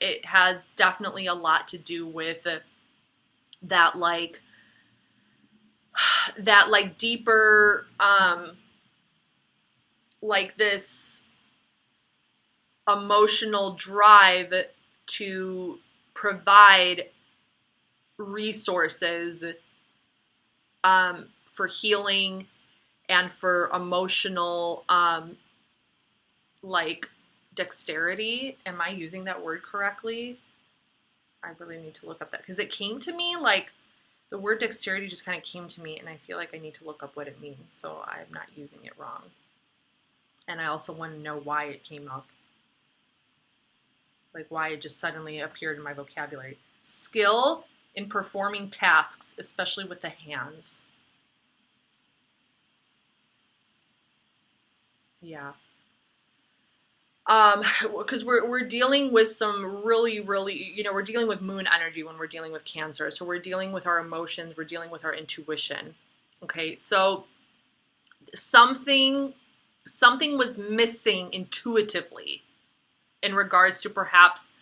it has definitely a lot to do with that like deeper, like this emotional drive to provide resources for healing and for emotional like dexterity. Am I using that word correctly? I really need to look up that because it came to me like the word dexterity just kind of came to me and I feel like I need to look up what it means so I'm not using it wrong. And I also want to know why it came up. Like why it just suddenly appeared in my vocabulary. Skill in performing tasks, especially with the hands. Yeah. Because we're dealing with some really, really, you know, we're dealing with moon energy when we're dealing with Cancer. So we're dealing with our emotions, we're dealing with our intuition. Okay, so something was missing intuitively in regards to perhaps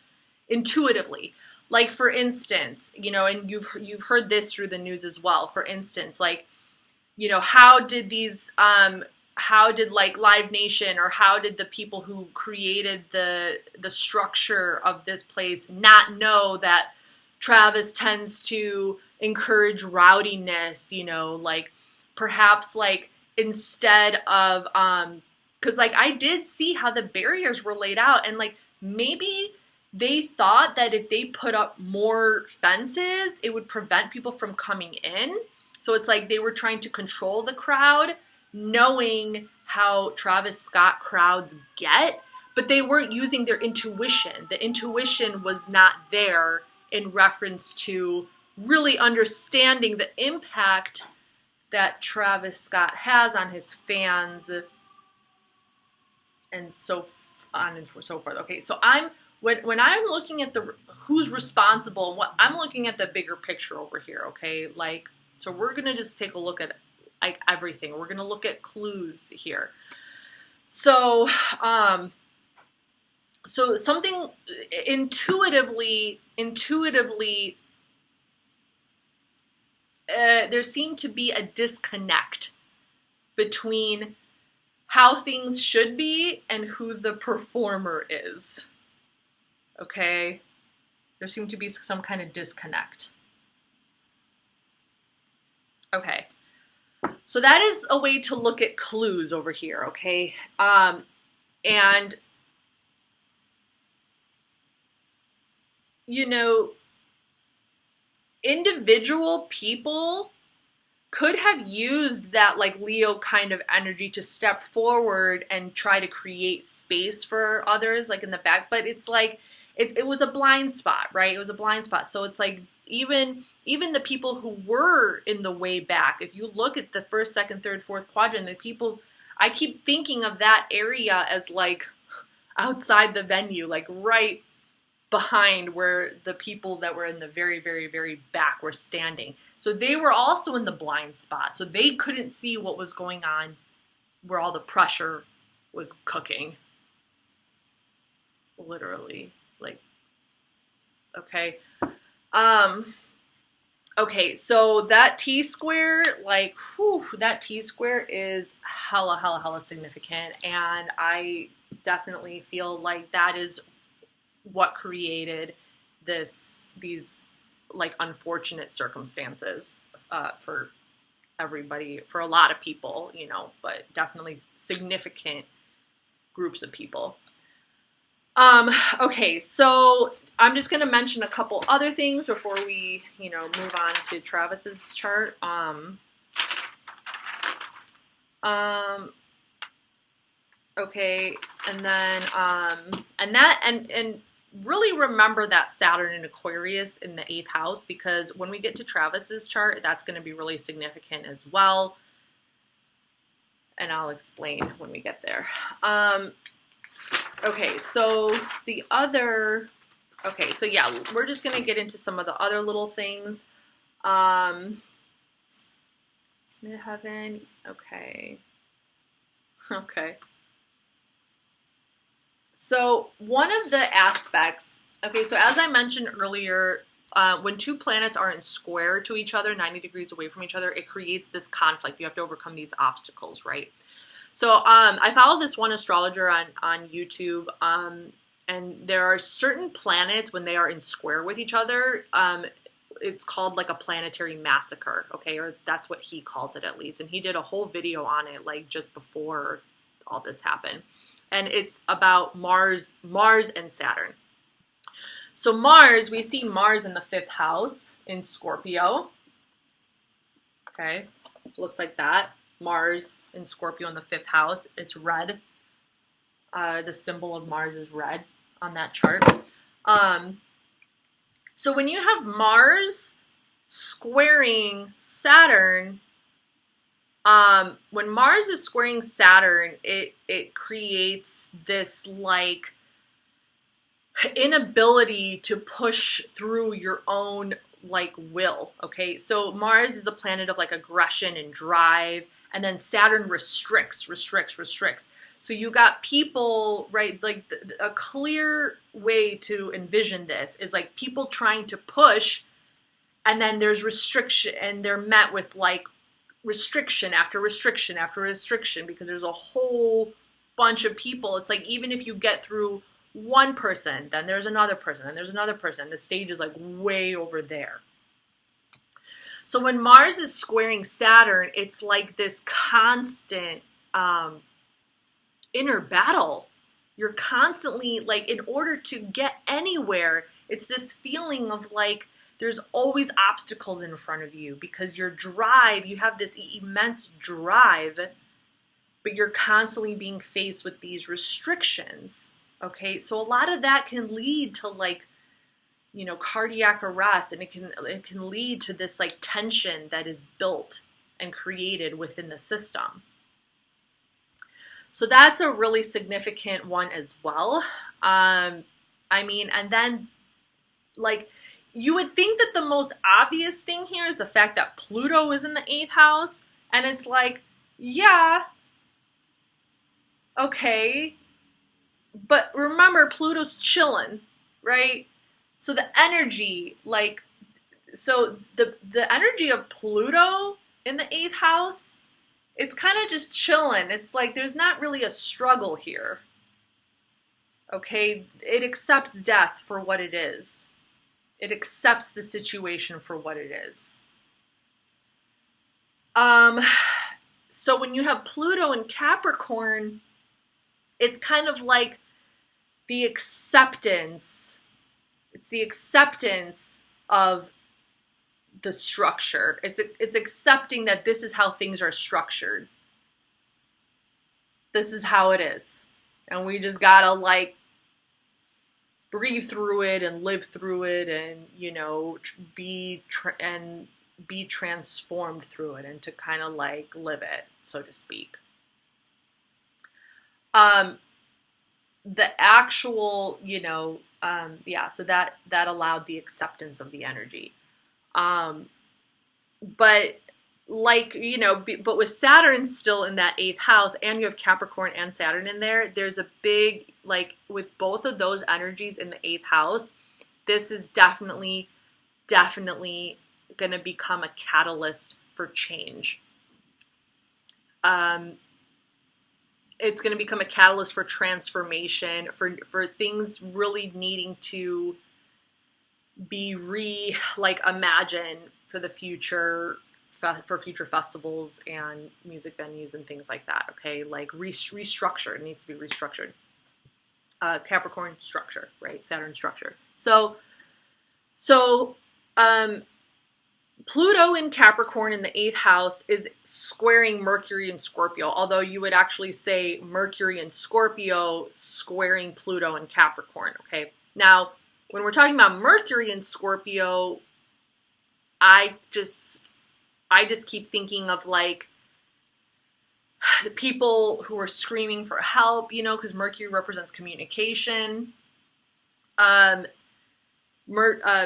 intuitively. Like for instance, you know, and you've heard this through the news as well. For instance, like, you know, how did like Live Nation or how did the people who created the structure of this place not know that Travis tends to encourage rowdiness, you know, like perhaps like instead of, cause like I did see how the barriers were laid out and like maybe they thought that if they put up more fences, it would prevent people from coming in. So it's like they were trying to control the crowd, knowing how Travis Scott crowds get, but they weren't using their intuition. The intuition was not there in reference to really understanding the impact that Travis Scott has on his fans and so on and so forth. Okay, so when I'm looking at who's responsible, what I'm looking at the bigger picture over here, okay? Like, so we're gonna just take a look at like everything. We're gonna look at clues here. So, so something intuitively, there seemed to be a disconnect between how things should be and who the performer is. Okay? There seemed to be some kind of disconnect. Okay. So that is a way to look at clues over here, okay? And, you know, individual people could have used that like Leo kind of energy to step forward and try to create space for others like in the back, but it's like it was a blind spot, right? It was a blind spot. So it's like even the people who were in the way back, if you look at the first, second, third, fourth quadrant, the people, I keep thinking of that area as like outside the venue, like right behind where the people that were in the very, very, very back were standing. So they were also in the blind spot. So they couldn't see what was going on where all the pressure was cooking. Literally. Like, okay. Okay, so that T-square, like, whew, that T-square is hella, hella, hella significant. And I definitely feel like that is what created these like unfortunate circumstances for everybody, for a lot of people, you know, but definitely significant groups of people. Okay, so I'm just going to mention a couple other things before we, you know, move on to Travis's chart. Okay, and then, and really remember that Saturn in Aquarius in the 8th house, because when we get to Travis's chart, that's going to be really significant as well. And I'll explain when we get there. Okay, so so yeah, we're just going to get into some of the other little things. Midheaven, okay. Okay. So one of the aspects, okay, so as I mentioned earlier, when two planets are in square to each other, 90 degrees away from each other, it creates this conflict. You have to overcome these obstacles, right? So I follow this one astrologer on YouTube, and there are certain planets when they are in square with each other, it's called like a planetary massacre, okay? Or that's what he calls it at least. And he did a whole video on it like just before all this happened. And it's about Mars and Saturn. So Mars, we see Mars in the 5th house in Scorpio. Okay, looks like that. Mars in Scorpio in the 5th house. It's red. The symbol of Mars is red on that chart. So when you have Mars squaring Saturn, when Mars is squaring Saturn, it creates this like inability to push through your own like will. Okay, so Mars is the planet of like aggression and drive, and then Saturn restricts. So you got people, right? Like a clear way to envision this is like people trying to push, and then there's restriction, and they're met with like restriction after restriction after restriction, because there's a whole bunch of people. It's like even if you get through one person, then there's another person, and there's another person. The stage is like way over there. So when Mars is squaring Saturn, it's like this constant inner battle. You're constantly like, in order to get anywhere, it's this feeling of like there's always obstacles in front of you, because your drive, you have this immense drive, but you're constantly being faced with these restrictions. Okay, so a lot of that can lead to like, you know, cardiac arrest, and it can lead to this like tension that is built and created within the system. So that's a really significant one as well. I mean, and then like, you would think that the most obvious thing here is the fact that Pluto is in the 8th house, and it's like, yeah, okay, but remember, Pluto's chilling, right? So the energy, like, so the energy of Pluto in the 8th house, it's kind of just chilling. It's like there's not really a struggle here. Okay, it accepts death for what it is. It accepts the situation for what it is. So when you have Pluto in Capricorn, it's kind of like the acceptance. It's the acceptance of the structure. It's accepting that this is how things are structured. This is how it is. And we just gotta like breathe through it and live through it, and, you know, be transformed through it, and to kind of like live it, so to speak. the actual, yeah, so that allowed the acceptance of the energy. But like, but with Saturn still in that 8th house, and you have Capricorn and Saturn in there, there's a big, like, with both of those energies in the 8th house, this is definitely going to become a catalyst for change. It's going to become a catalyst for transformation, for things really needing to be imagined for the future, for future festivals and music venues and things like that. Okay, like restructure. It needs to be restructured. Capricorn structure, right? Saturn structure. So Pluto in Capricorn in the 8th house is squaring Mercury in Scorpio, although you would actually say Mercury in Scorpio squaring Pluto in Capricorn, okay? Now, when we're talking about Mercury in Scorpio, I just keep thinking of like the people who are screaming for help, because Mercury represents communication.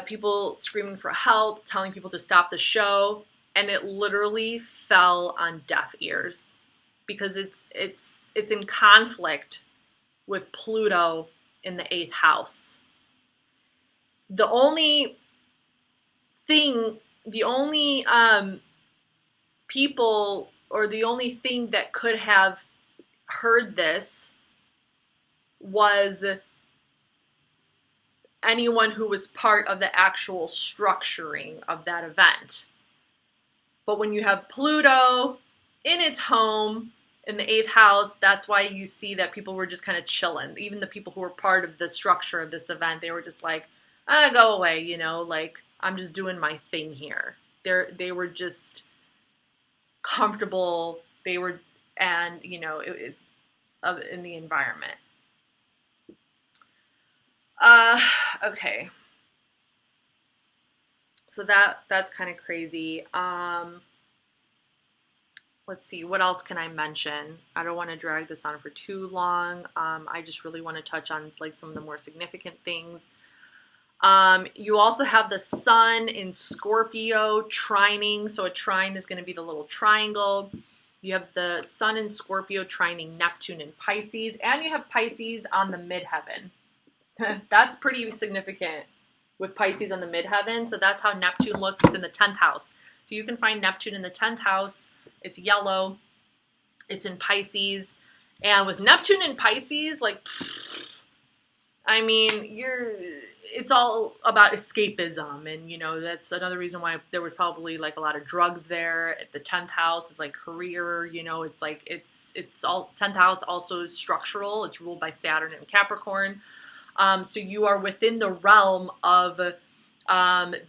People screaming for help, telling people to stop the show, and it literally fell on deaf ears because it's in conflict with Pluto in the 8th house. The only people, or the only thing that could have heard this was anyone who was part of the actual structuring of that event. But when you have Pluto in its home in the 8th house, that's why you see that people were just kind of chilling. Even the people who were part of the structure of this event, they were just like, go away, like, I'm just doing my thing here. They were just comfortable. They were, and, in the environment. Okay. So that's kind of crazy. Let's see, what else can I mention? I don't want to drag this on for too long. I just really want to touch on like some of the more significant things. You also have the sun in Scorpio trining. So a trine is going to be the little triangle. You have the sun in Scorpio trining Neptune in Pisces, and you have Pisces on the midheaven. That's pretty significant with Pisces on the midheaven. So that's how Neptune looks. It's in the 10th house. So you can find Neptune in the 10th house. It's yellow. It's in Pisces. And with Neptune in Pisces, like, I mean, it's all about escapism. And, that's another reason why there was probably like a lot of drugs there. At the 10th house is like career, it's like, it's all 10th house also is structural. It's ruled by Saturn and Capricorn. So you are within the realm of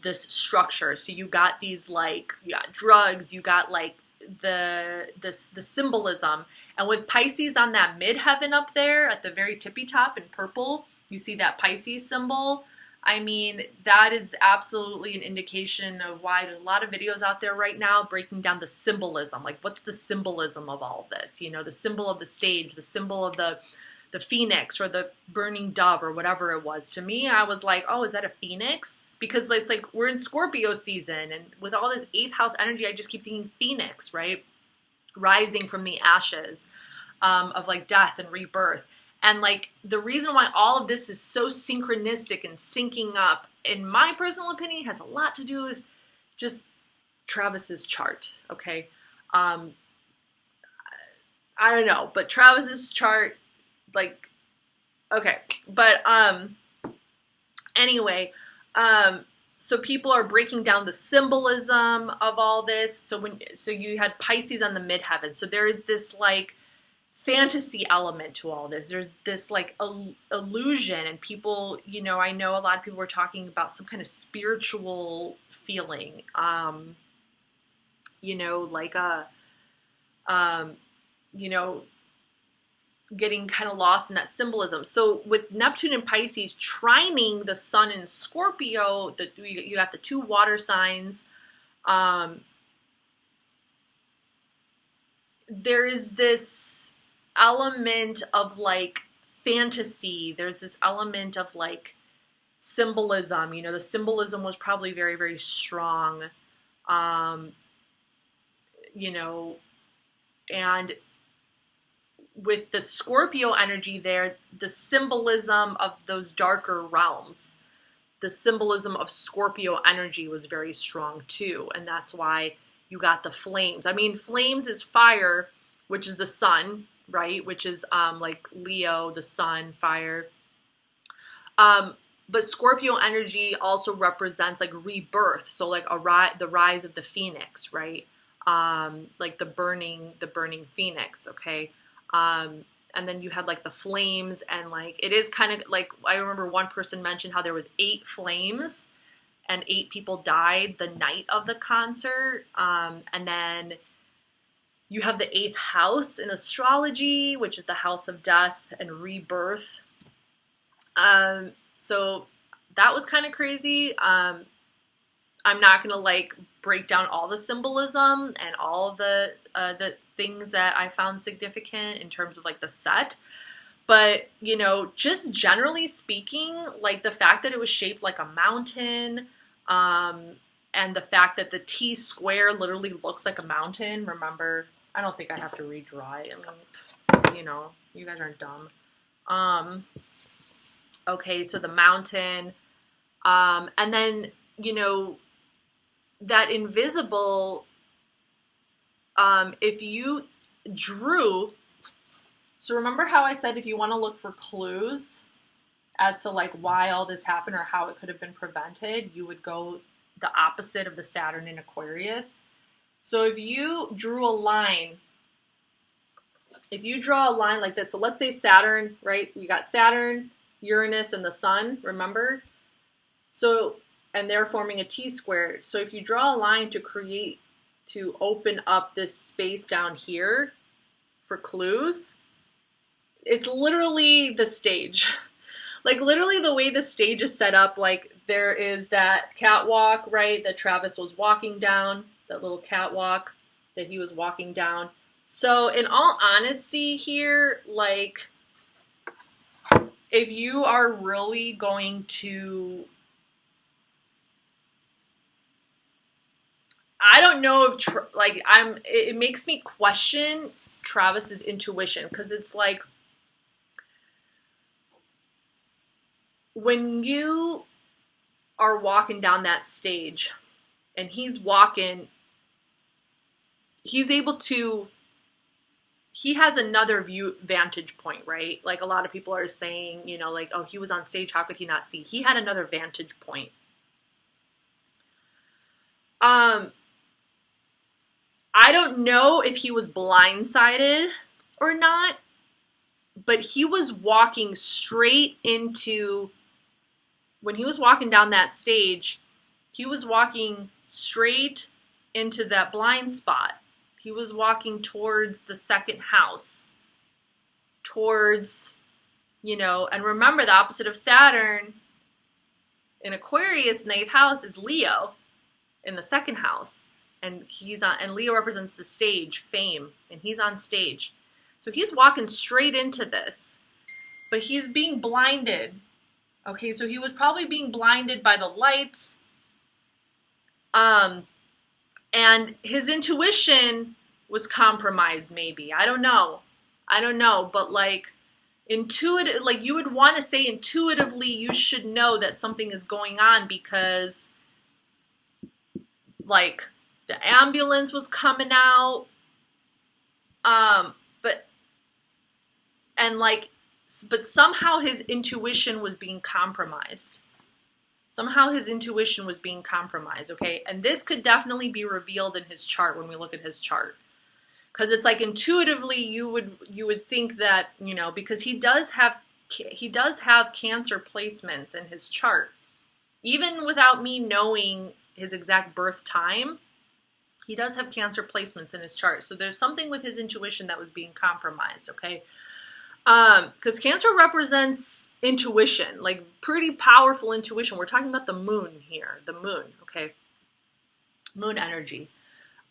this structure. So you got these like, you got drugs, you got like the symbolism. And with Pisces on that midheaven up there at the very tippy top in purple, you see that Pisces symbol. I mean, that is absolutely an indication of why there's a lot of videos out there right now breaking down the symbolism. Like, what's the symbolism of all this? The symbol of the stage, the symbol of the phoenix or the burning dove or whatever it was. To me, I was like, oh, is that a phoenix? Because it's like we're in Scorpio season, and with all this 8th house energy, I just keep thinking phoenix, right? Rising from the ashes of like death and rebirth. And like the reason why all of this is so synchronistic and syncing up, in my personal opinion, has a lot to do with just Travis's chart, okay? I don't know, but Travis's chart, like, okay, but anyway, so people are breaking down the symbolism of all this. So you had Pisces on the midheaven. So there is this like fantasy element to all this. There's this like illusion, and people, I know a lot of people were talking about some kind of spiritual feeling, like getting kind of lost in that symbolism. So with Neptune and Pisces trining the sun in Scorpio, you got the two water signs. There is this element of like fantasy. There's this element of like symbolism. You know, the symbolism was probably very, very strong. You know, and with the Scorpio energy there, the symbolism of those darker realms, the symbolism of Scorpio energy was very strong too. And that's why you got the flames. I mean, flames is fire, which is the sun, right? Which is like Leo, the sun, fire. But Scorpio energy also represents like rebirth. So like the rise of the phoenix, right? Like the burning phoenix, okay? And then you had like the flames, and like it is kind of like, I remember one person mentioned how there was 8 flames and 8 people died the night of the concert. And then you have the 8th house in astrology, which is the house of death and rebirth. So that was kind of crazy. I'm not going to like break down all the symbolism and all of the things that I found significant in terms of like the set. But, you know, just generally speaking, like the fact that it was shaped like a mountain, and the fact that the T square literally looks like a mountain. Remember, I don't think I have to redraw it. I mean, you know, you guys aren't dumb. Okay, so the mountain, and then, you know, that invisible, if you drew, so remember how I said if you want to look for clues as to like why all this happened or how it could have been prevented, you would go the opposite of the Saturn in Aquarius. So if you drew a line, if you draw a line like this, so let's say Saturn, right? We got Saturn, Uranus, and the sun, remember? So, and they're forming a T squared. So if you draw a line to open up this space down here for clues, it's literally the stage. Like literally the way the stage is set up, like there is that catwalk, right, that Travis was walking down, that little catwalk that he was walking down. So in all honesty here, like if you are really going to, I don't know if it makes me question Travis's intuition, because it's like when you are walking down that stage and he's walking, he's able to, he has another vantage point, right? Like a lot of people are saying, you know, like, oh, he was on stage, how could he not see? He had another vantage point. I don't know if he was blindsided or not, but he was walking straight into, when he was walking down that stage, he was walking straight into that blind spot. He was walking towards the second house, towards, you know, and remember the opposite of Saturn in Aquarius in the 8th house is Leo in the second house. And and Leo represents the stage, fame, and he's on stage. So he's walking straight into this, but he's being blinded. Okay, so he was probably being blinded by the lights. And his intuition was compromised, maybe. I don't know, but like intuitive, like you would want to say intuitively you should know that something is going on, because like the ambulance was coming out, but somehow his intuition was being compromised. Okay? And this could definitely be revealed in his chart when we look at his chart. Because it's like intuitively you would think that, you know, because he does have Cancer placements in his chart. Even without me knowing his exact birth time, he does have Cancer placements in his chart. So there's something with his intuition that was being compromised, okay? Because Cancer represents intuition, like pretty powerful intuition. We're talking about the moon here, the moon, okay? Moon energy.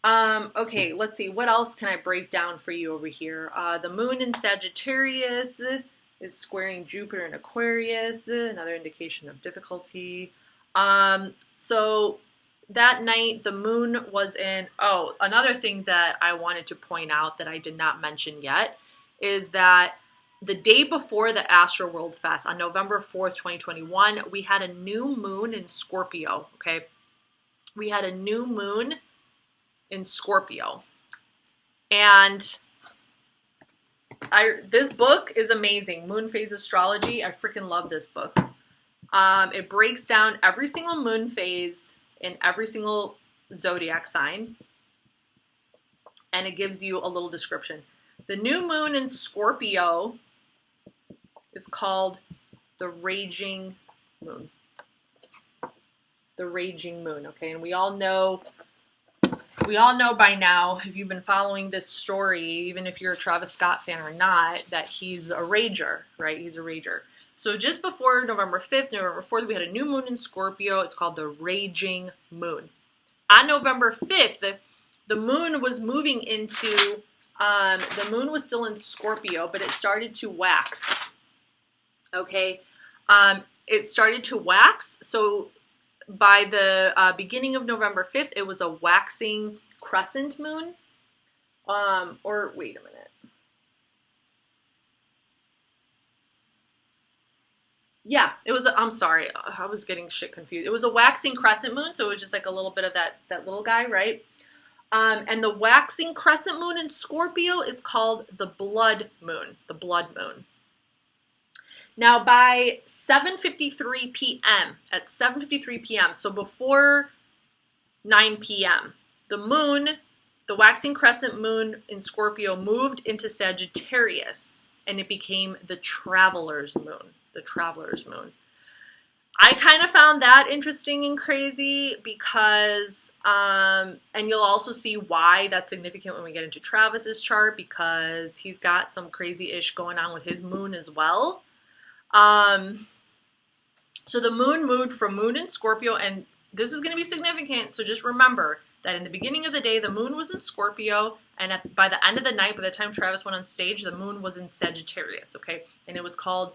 Okay, let's see. What else can I break down for you over here? The moon in Sagittarius. is squaring Jupiter in Aquarius, another indication of difficulty. So that night the moon was in, oh, another thing that I wanted to point out that I did not mention yet is that the day before the Astro World Fest on November 4th, 2021, we had a new moon in Scorpio, okay? We had a new moon in Scorpio. And this book is amazing. Moon Phase Astrology. I freaking love this book. It breaks down every single moon phase in every single zodiac sign. And it gives you a little description. The new moon in Scorpio is called the Raging Moon. The Raging Moon, okay? And we all know by now, if you've been following this story, even if you're a Travis Scott fan or not, that he's a rager, right? He's a rager. So just before November 5th, November 4th, we had a new moon in Scorpio. It's called the Raging Moon. On November 5th, the moon was moving into, the moon was still in Scorpio, but it started to wax, okay? It started to wax, so by the beginning of November 5th, it was a waxing crescent moon, or wait a minute. Yeah, it was, I'm sorry, I was getting shit confused. It was a waxing crescent moon, so it was just like a little bit of that little guy, right? And the waxing crescent moon in Scorpio is called the blood moon, the blood moon. Now by 7:53 p.m., at 7:53 p.m., so before 9 p.m., the moon, the waxing crescent moon in Scorpio moved into Sagittarius, and it became the traveler's moon. The traveler's moon. I kind of found that interesting and crazy because, and you'll also see why that's significant when we get into Travis's chart, because he's got some crazy-ish going on with his moon as well. So the moon moved from moon in Scorpio, and this is going to be significant, so just remember that in the beginning of the day, the moon was in Scorpio, and by the end of the night, by the time Travis went on stage, the moon was in Sagittarius, okay? And it's called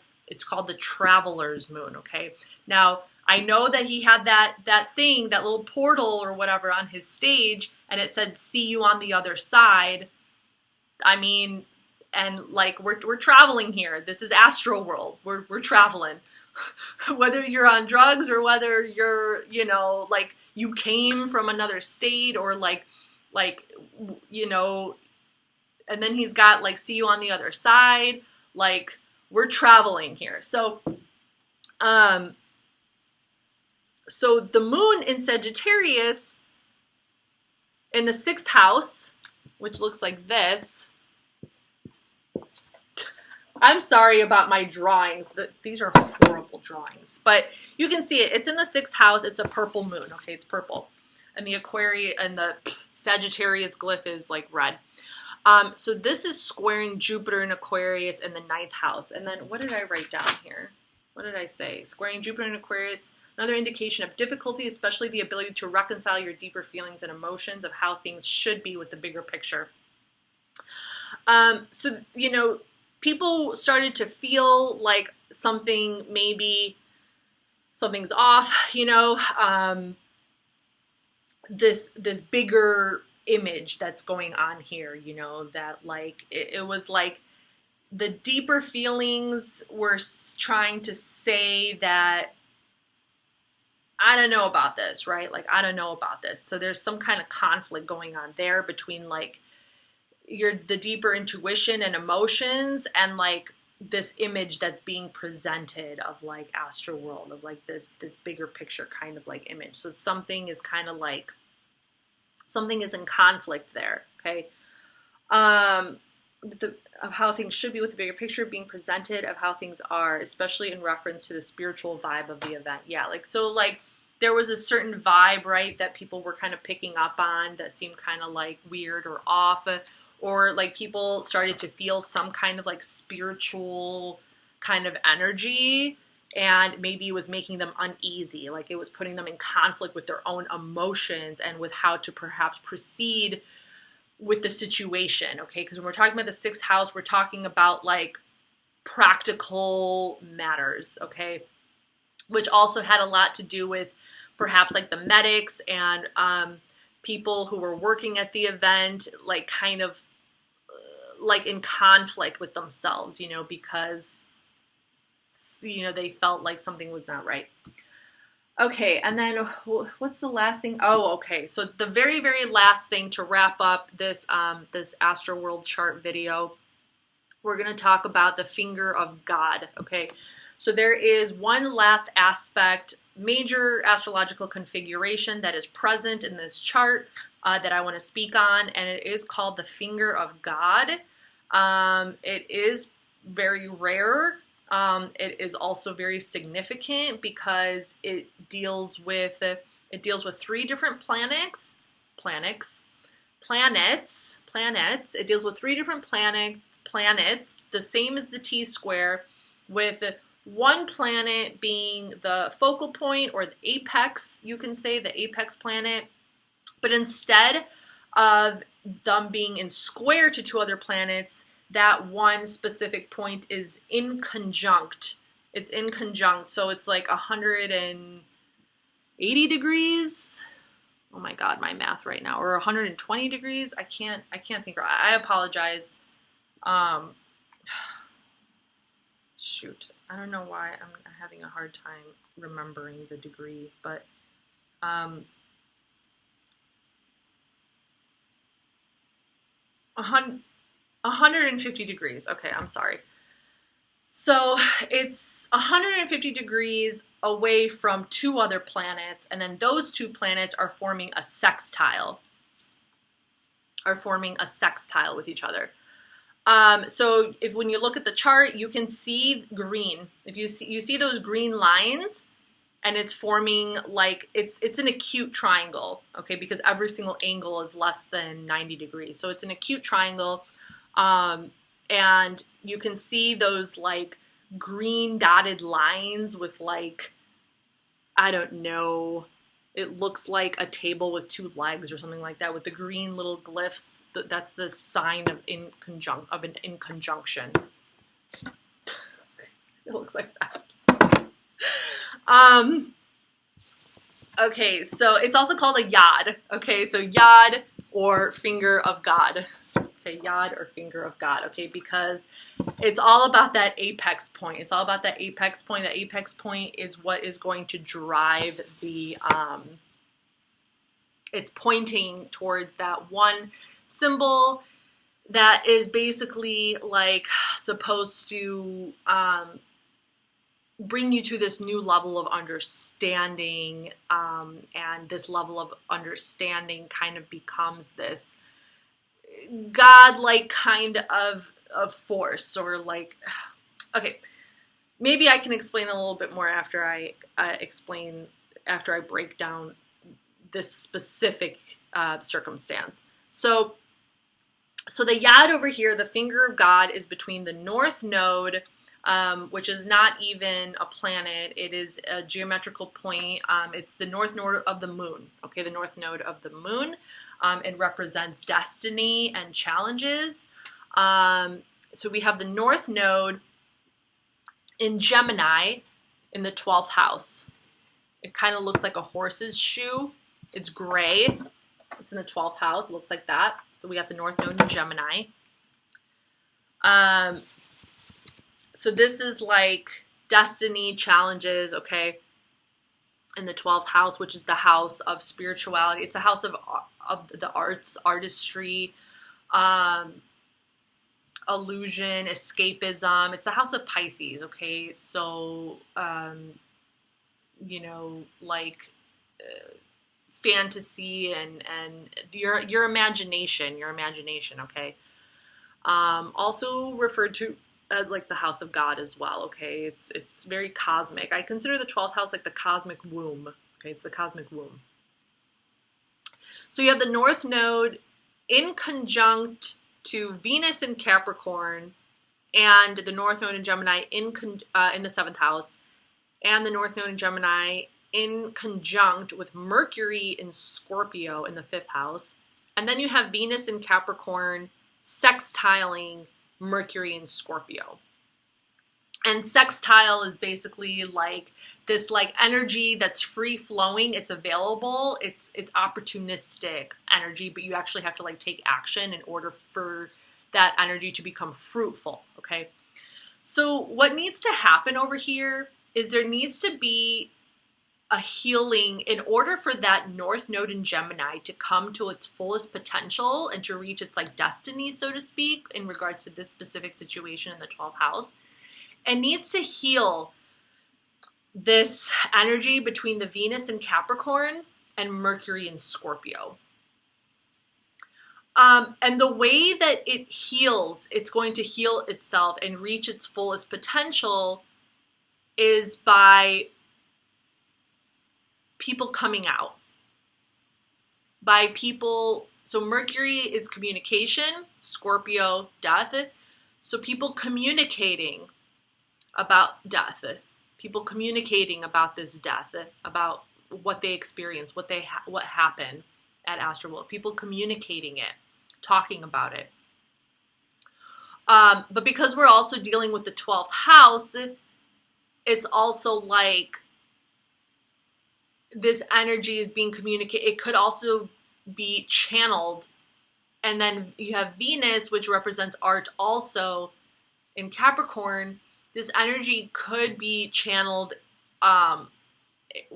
the Traveler's Moon, okay? Now, I know that he had that thing, that little portal or whatever on his stage, and it said, "See you on the other side." I mean, and like, we're traveling here. This is Astro World. We're traveling. Whether you're on drugs or whether you're, you know, like, you came from another state or like, you know, and then he's got like, "See you on the other side." Like, we're traveling here. So, so the moon in Sagittarius in the 6th house, which looks like this. I'm sorry about my drawings. These are horrible drawings, but you can see it. It's in the 6th house. It's a purple moon. Okay, it's purple. And the Aquarius and the Sagittarius glyph is like red. So this is squaring Jupiter in Aquarius in the 9th house. And then what did I write down here? What did I say? Squaring Jupiter in Aquarius, another indication of difficulty, especially the ability to reconcile your deeper feelings and emotions of how things should be with the bigger picture. So, you know, people started to feel like something's off, you know, this bigger image that's going on here, you know, that like it was like the deeper feelings were trying to say that I don't know about this, right? Like, I don't know about this. So there's some kind of conflict going on there between like the deeper intuition and emotions and like this image that's being presented of like Astro World, of like this bigger picture kind of like image. So something is kind of like, something is in conflict there, okay? Of how things should be with the bigger picture being presented, of how things are, especially in reference to the spiritual vibe of the event. Yeah, like, so like there was a certain vibe, right, that people were kind of picking up on that seemed kind of like weird or off, or like people started to feel some kind of like spiritual kind of energy, and maybe it was making them uneasy, like it was putting them in conflict with their own emotions and with how to perhaps proceed with the situation, okay? Because when we're talking about the 6th house, we're talking about like practical matters, okay? Which also had a lot to do with perhaps like the medics and people who were working at the event, like kind of like in conflict with themselves, you know, because, you know, they felt like something was not right. Okay, and then what's the last thing? Oh, okay. So the very, very last thing to wrap up this this Astroworld chart video, we're going to talk about the finger of God, okay? So there is one last aspect, major astrological configuration that is present in this chart that I want to speak on, and it is called the finger of God. It is very rare. It is also very significant because it deals with 3 different planets. It deals with 3 different planets, the same as the T-square, with one planet being the focal point or the apex, you can say, the apex planet. But instead of them being in square to 2 other planets, that one specific point is inconjunct. It's inconjunct, so it's like 180 degrees. Oh my God, my math right now. Or 120 degrees. I can't think. I apologize. Shoot, I don't know why I'm having a hard time remembering the degree, but 150 degrees. Okay, I'm sorry. So it's 150 degrees away from 2 other planets, and then those 2 planets are forming a sextile. With each other. So when you look at the chart, you can see green. If you see those green lines, and it's forming like it's an acute triangle, okay? Because every single angle is less than 90 degrees, so it's an acute triangle, and you can see those like green dotted lines with like, I don't know. It looks like a table with 2 legs or something like that with the green little glyphs. That's the sign of an inconjunction. It looks like that. Okay, so it's also called a yod. Okay, so yod or finger of God. Okay, yod or finger of God. Okay, because it's all about that apex point. It's all about that apex point. That apex point is what is going to drive the, it's pointing towards that one symbol that is basically like supposed to bring you to this new level of understanding, and this level of understanding kind of becomes this God-like kind of force, or like, okay, maybe I can explain a little bit more after I break down this specific circumstance. So the yod over here, the finger of God, is between the north node, which is not even a planet. It is a geometrical point. It's the north node of the moon. Okay, the north node of the moon. It represents destiny and challenges. So we have the north node in Gemini in the 12th house. It kind of looks like a horse's shoe. It's gray. It's in the 12th house. It looks like that. So we got the north node in Gemini. So this is like destiny, challenges, okay, in the 12th house, which is the house of spirituality. It's the house of the arts, artistry, illusion, escapism. It's the house of Pisces, okay? So, you know, like fantasy and your imagination, okay? Also referred to as like the house of God as well, okay? It's very cosmic. I consider the 12th house like the cosmic womb, okay? It's the cosmic womb. So you have the north node in conjunct to Venus in Capricorn, and the north node in Gemini in the 7th house, and the north node in Gemini in conjunct with Mercury in Scorpio in the 5th house. And then you have Venus in Capricorn sextiling Mercury in Scorpio. And sextile is basically like this like energy that's free flowing. It's available. It's opportunistic energy, but you actually have to like take action in order for that energy to become fruitful. Okay. So what needs to happen over here is there needs to be a healing in order for that North Node in Gemini to come to its fullest potential and to reach its like destiny, so to speak, in regards to this specific situation in the 12th house. It needs to heal this energy between the Venus in Capricorn and Mercury in Scorpio. And the way that it heals, it's going to heal itself and reach its fullest potential is by people coming out. By people, so Mercury is communication, Scorpio, death. So people communicating about death, people communicating about this death, about what they experienced, what happened at Astroworld, people communicating it, talking about it. But because we're also dealing with the 12th house, it's also like this energy is being communicated. It could also be channeled. And then you have Venus, which represents art also in Capricorn. This energy could be channeled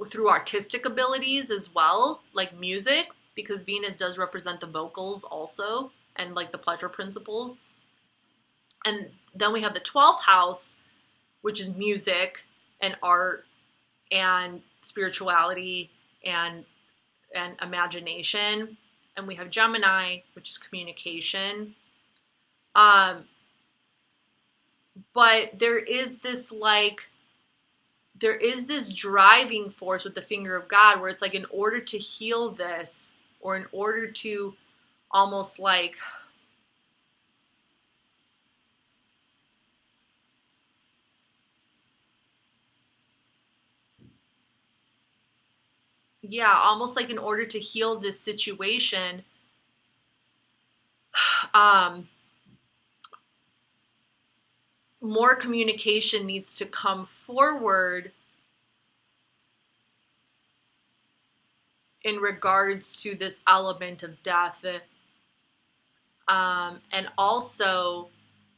through artistic abilities as well, like music, because Venus does represent the vocals also, and like the pleasure principles. And then we have the 12th house, which is music and art and spirituality and imagination. And we have Gemini, which is communication. But there is this driving force with the finger of God where it's like in order to heal this, or in order to almost like almost like in order to heal this situation, more communication needs to come forward in regards to this element of death. And also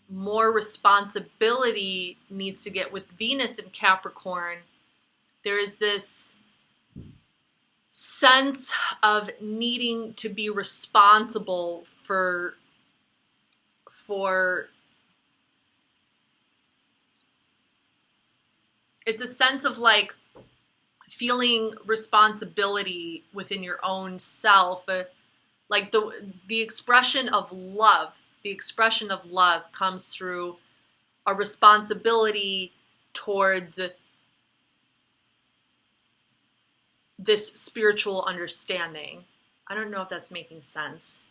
more responsibility needs to get with Venus in Capricorn. There's this sense of needing to be responsible for it's a sense of like feeling responsibility within your own self, like the expression of love. The expression of love comes through a responsibility towards this spiritual understanding. I don't know if that's making sense.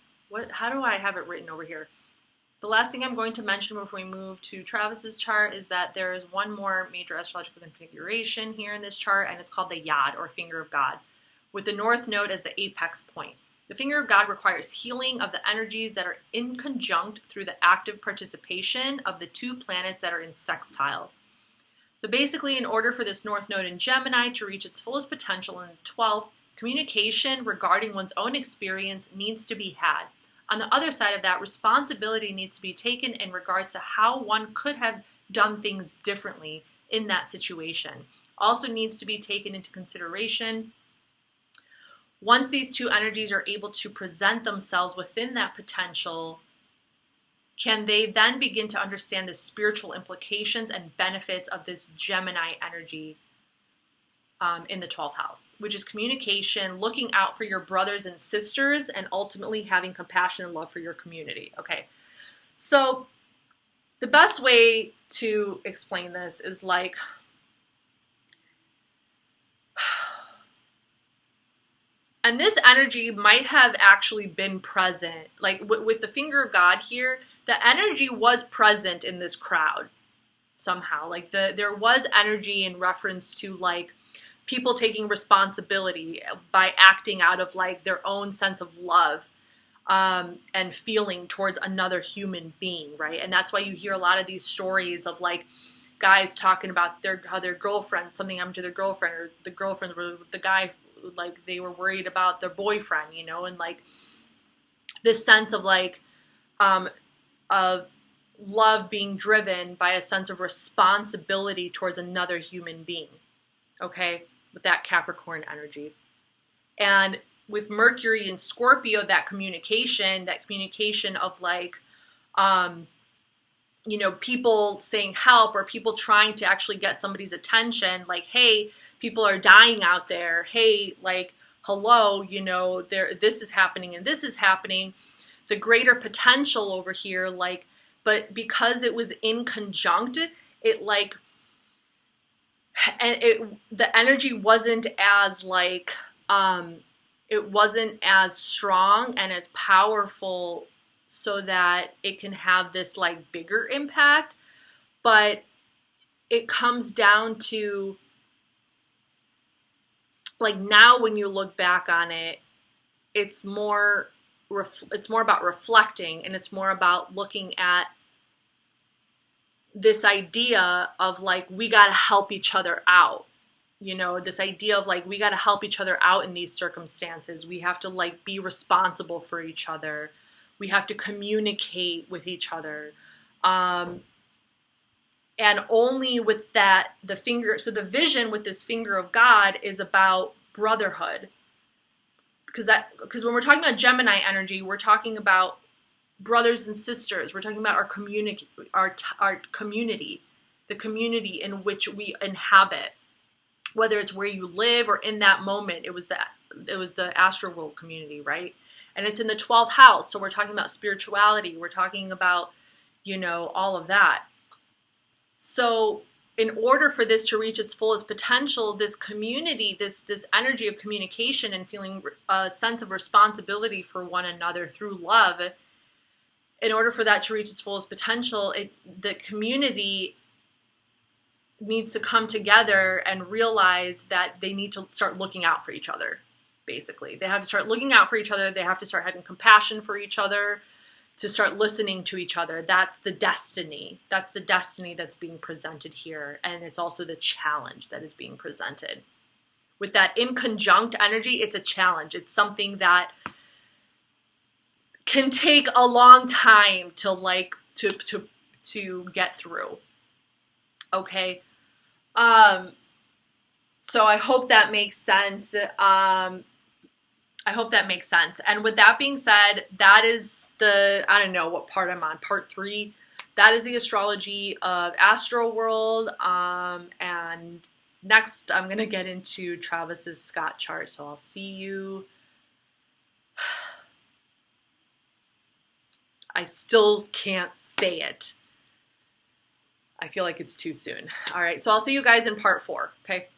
How do I have it written over here? The last thing I'm going to mention before we move to Travis's chart is that there is one more major astrological configuration here in this chart, and it's called the Yad, or Finger of God, with the North Node as the apex point. The Finger of God requires healing of the energies that are in conjunct through the active participation of the two planets that are in sextile. So basically, in order for this North Node in Gemini to reach its fullest potential in the 12th, communication regarding one's own experience needs to be had. On the other side of that, responsibility needs to be taken in regards to how one could have done things differently in that situation. Also needs to be taken into consideration. Once these two energies are able to present themselves within that potential, can they then begin to understand the spiritual implications and benefits of this Gemini energy in the 12th house, which is communication, looking out for your brothers and sisters, and ultimately having compassion and love for your community. Okay, so the best way to explain this is like, and this energy might have actually been present, like with the Finger of God here, the energy was present in this crowd somehow. Like there was energy in reference to like people taking responsibility by acting out of like their own sense of love and feeling towards another human being, right? And that's why you hear a lot of these stories of like guys talking about how their girlfriend, something happened to their girlfriend, or the girlfriend, or the guy, like they were worried about their boyfriend, you know, and like this sense of like of love being driven by a sense of responsibility towards another human being, okay, with that Capricorn energy. And with Mercury and Scorpio, that communication of like, you know, people saying help, or people trying to actually get somebody's attention, like, hey, people are dying out there. Hey, like, hello, you know, this is happening and this is happening. The greater potential over here, like, but because it was in conjunct, it like, and the energy wasn't as like, it wasn't as strong and as powerful so that it can have this like bigger impact, but it comes down to like, now when you look back on it, it's more about reflecting, and it's more about looking at this idea of like, we got to help each other out. You know, this idea of like, we got to help each other out in these circumstances. We have to like be responsible for each other. We have to communicate with each other. And only with that, so the vision with this finger of God is about brotherhood. Because when we're talking about Gemini energy, we're talking about brothers and sisters. We're talking about our community, the community in which we inhabit, whether it's where you live or in that moment. It was the astral world community, right? And it's in the 12th house. So we're talking about spirituality. We're talking about, you know, all of that. So in order for this to reach its fullest potential, this community, this energy of communication and feeling a sense of responsibility for one another through love, in order for that to reach its fullest potential, the community needs to come together and realize that they need to start looking out for each other, basically. They have to start looking out for each other. They have to start having compassion for each other, to start listening to each other. That's the destiny. That's the destiny that's being presented here. And it's also the challenge that is being presented. With that in conjunct energy, it's a challenge. It's something that can take a long time to like, to get through. Okay. So I hope that makes sense. I hope that makes sense. And with that being said, that is I don't know what part I'm on, part 3. That is the astrology of Astro World. And next I'm going to get into Travis's Scott chart. So I'll see you. I still can't say it. I feel like it's too soon. All right. So I'll see you guys in part 4. Okay.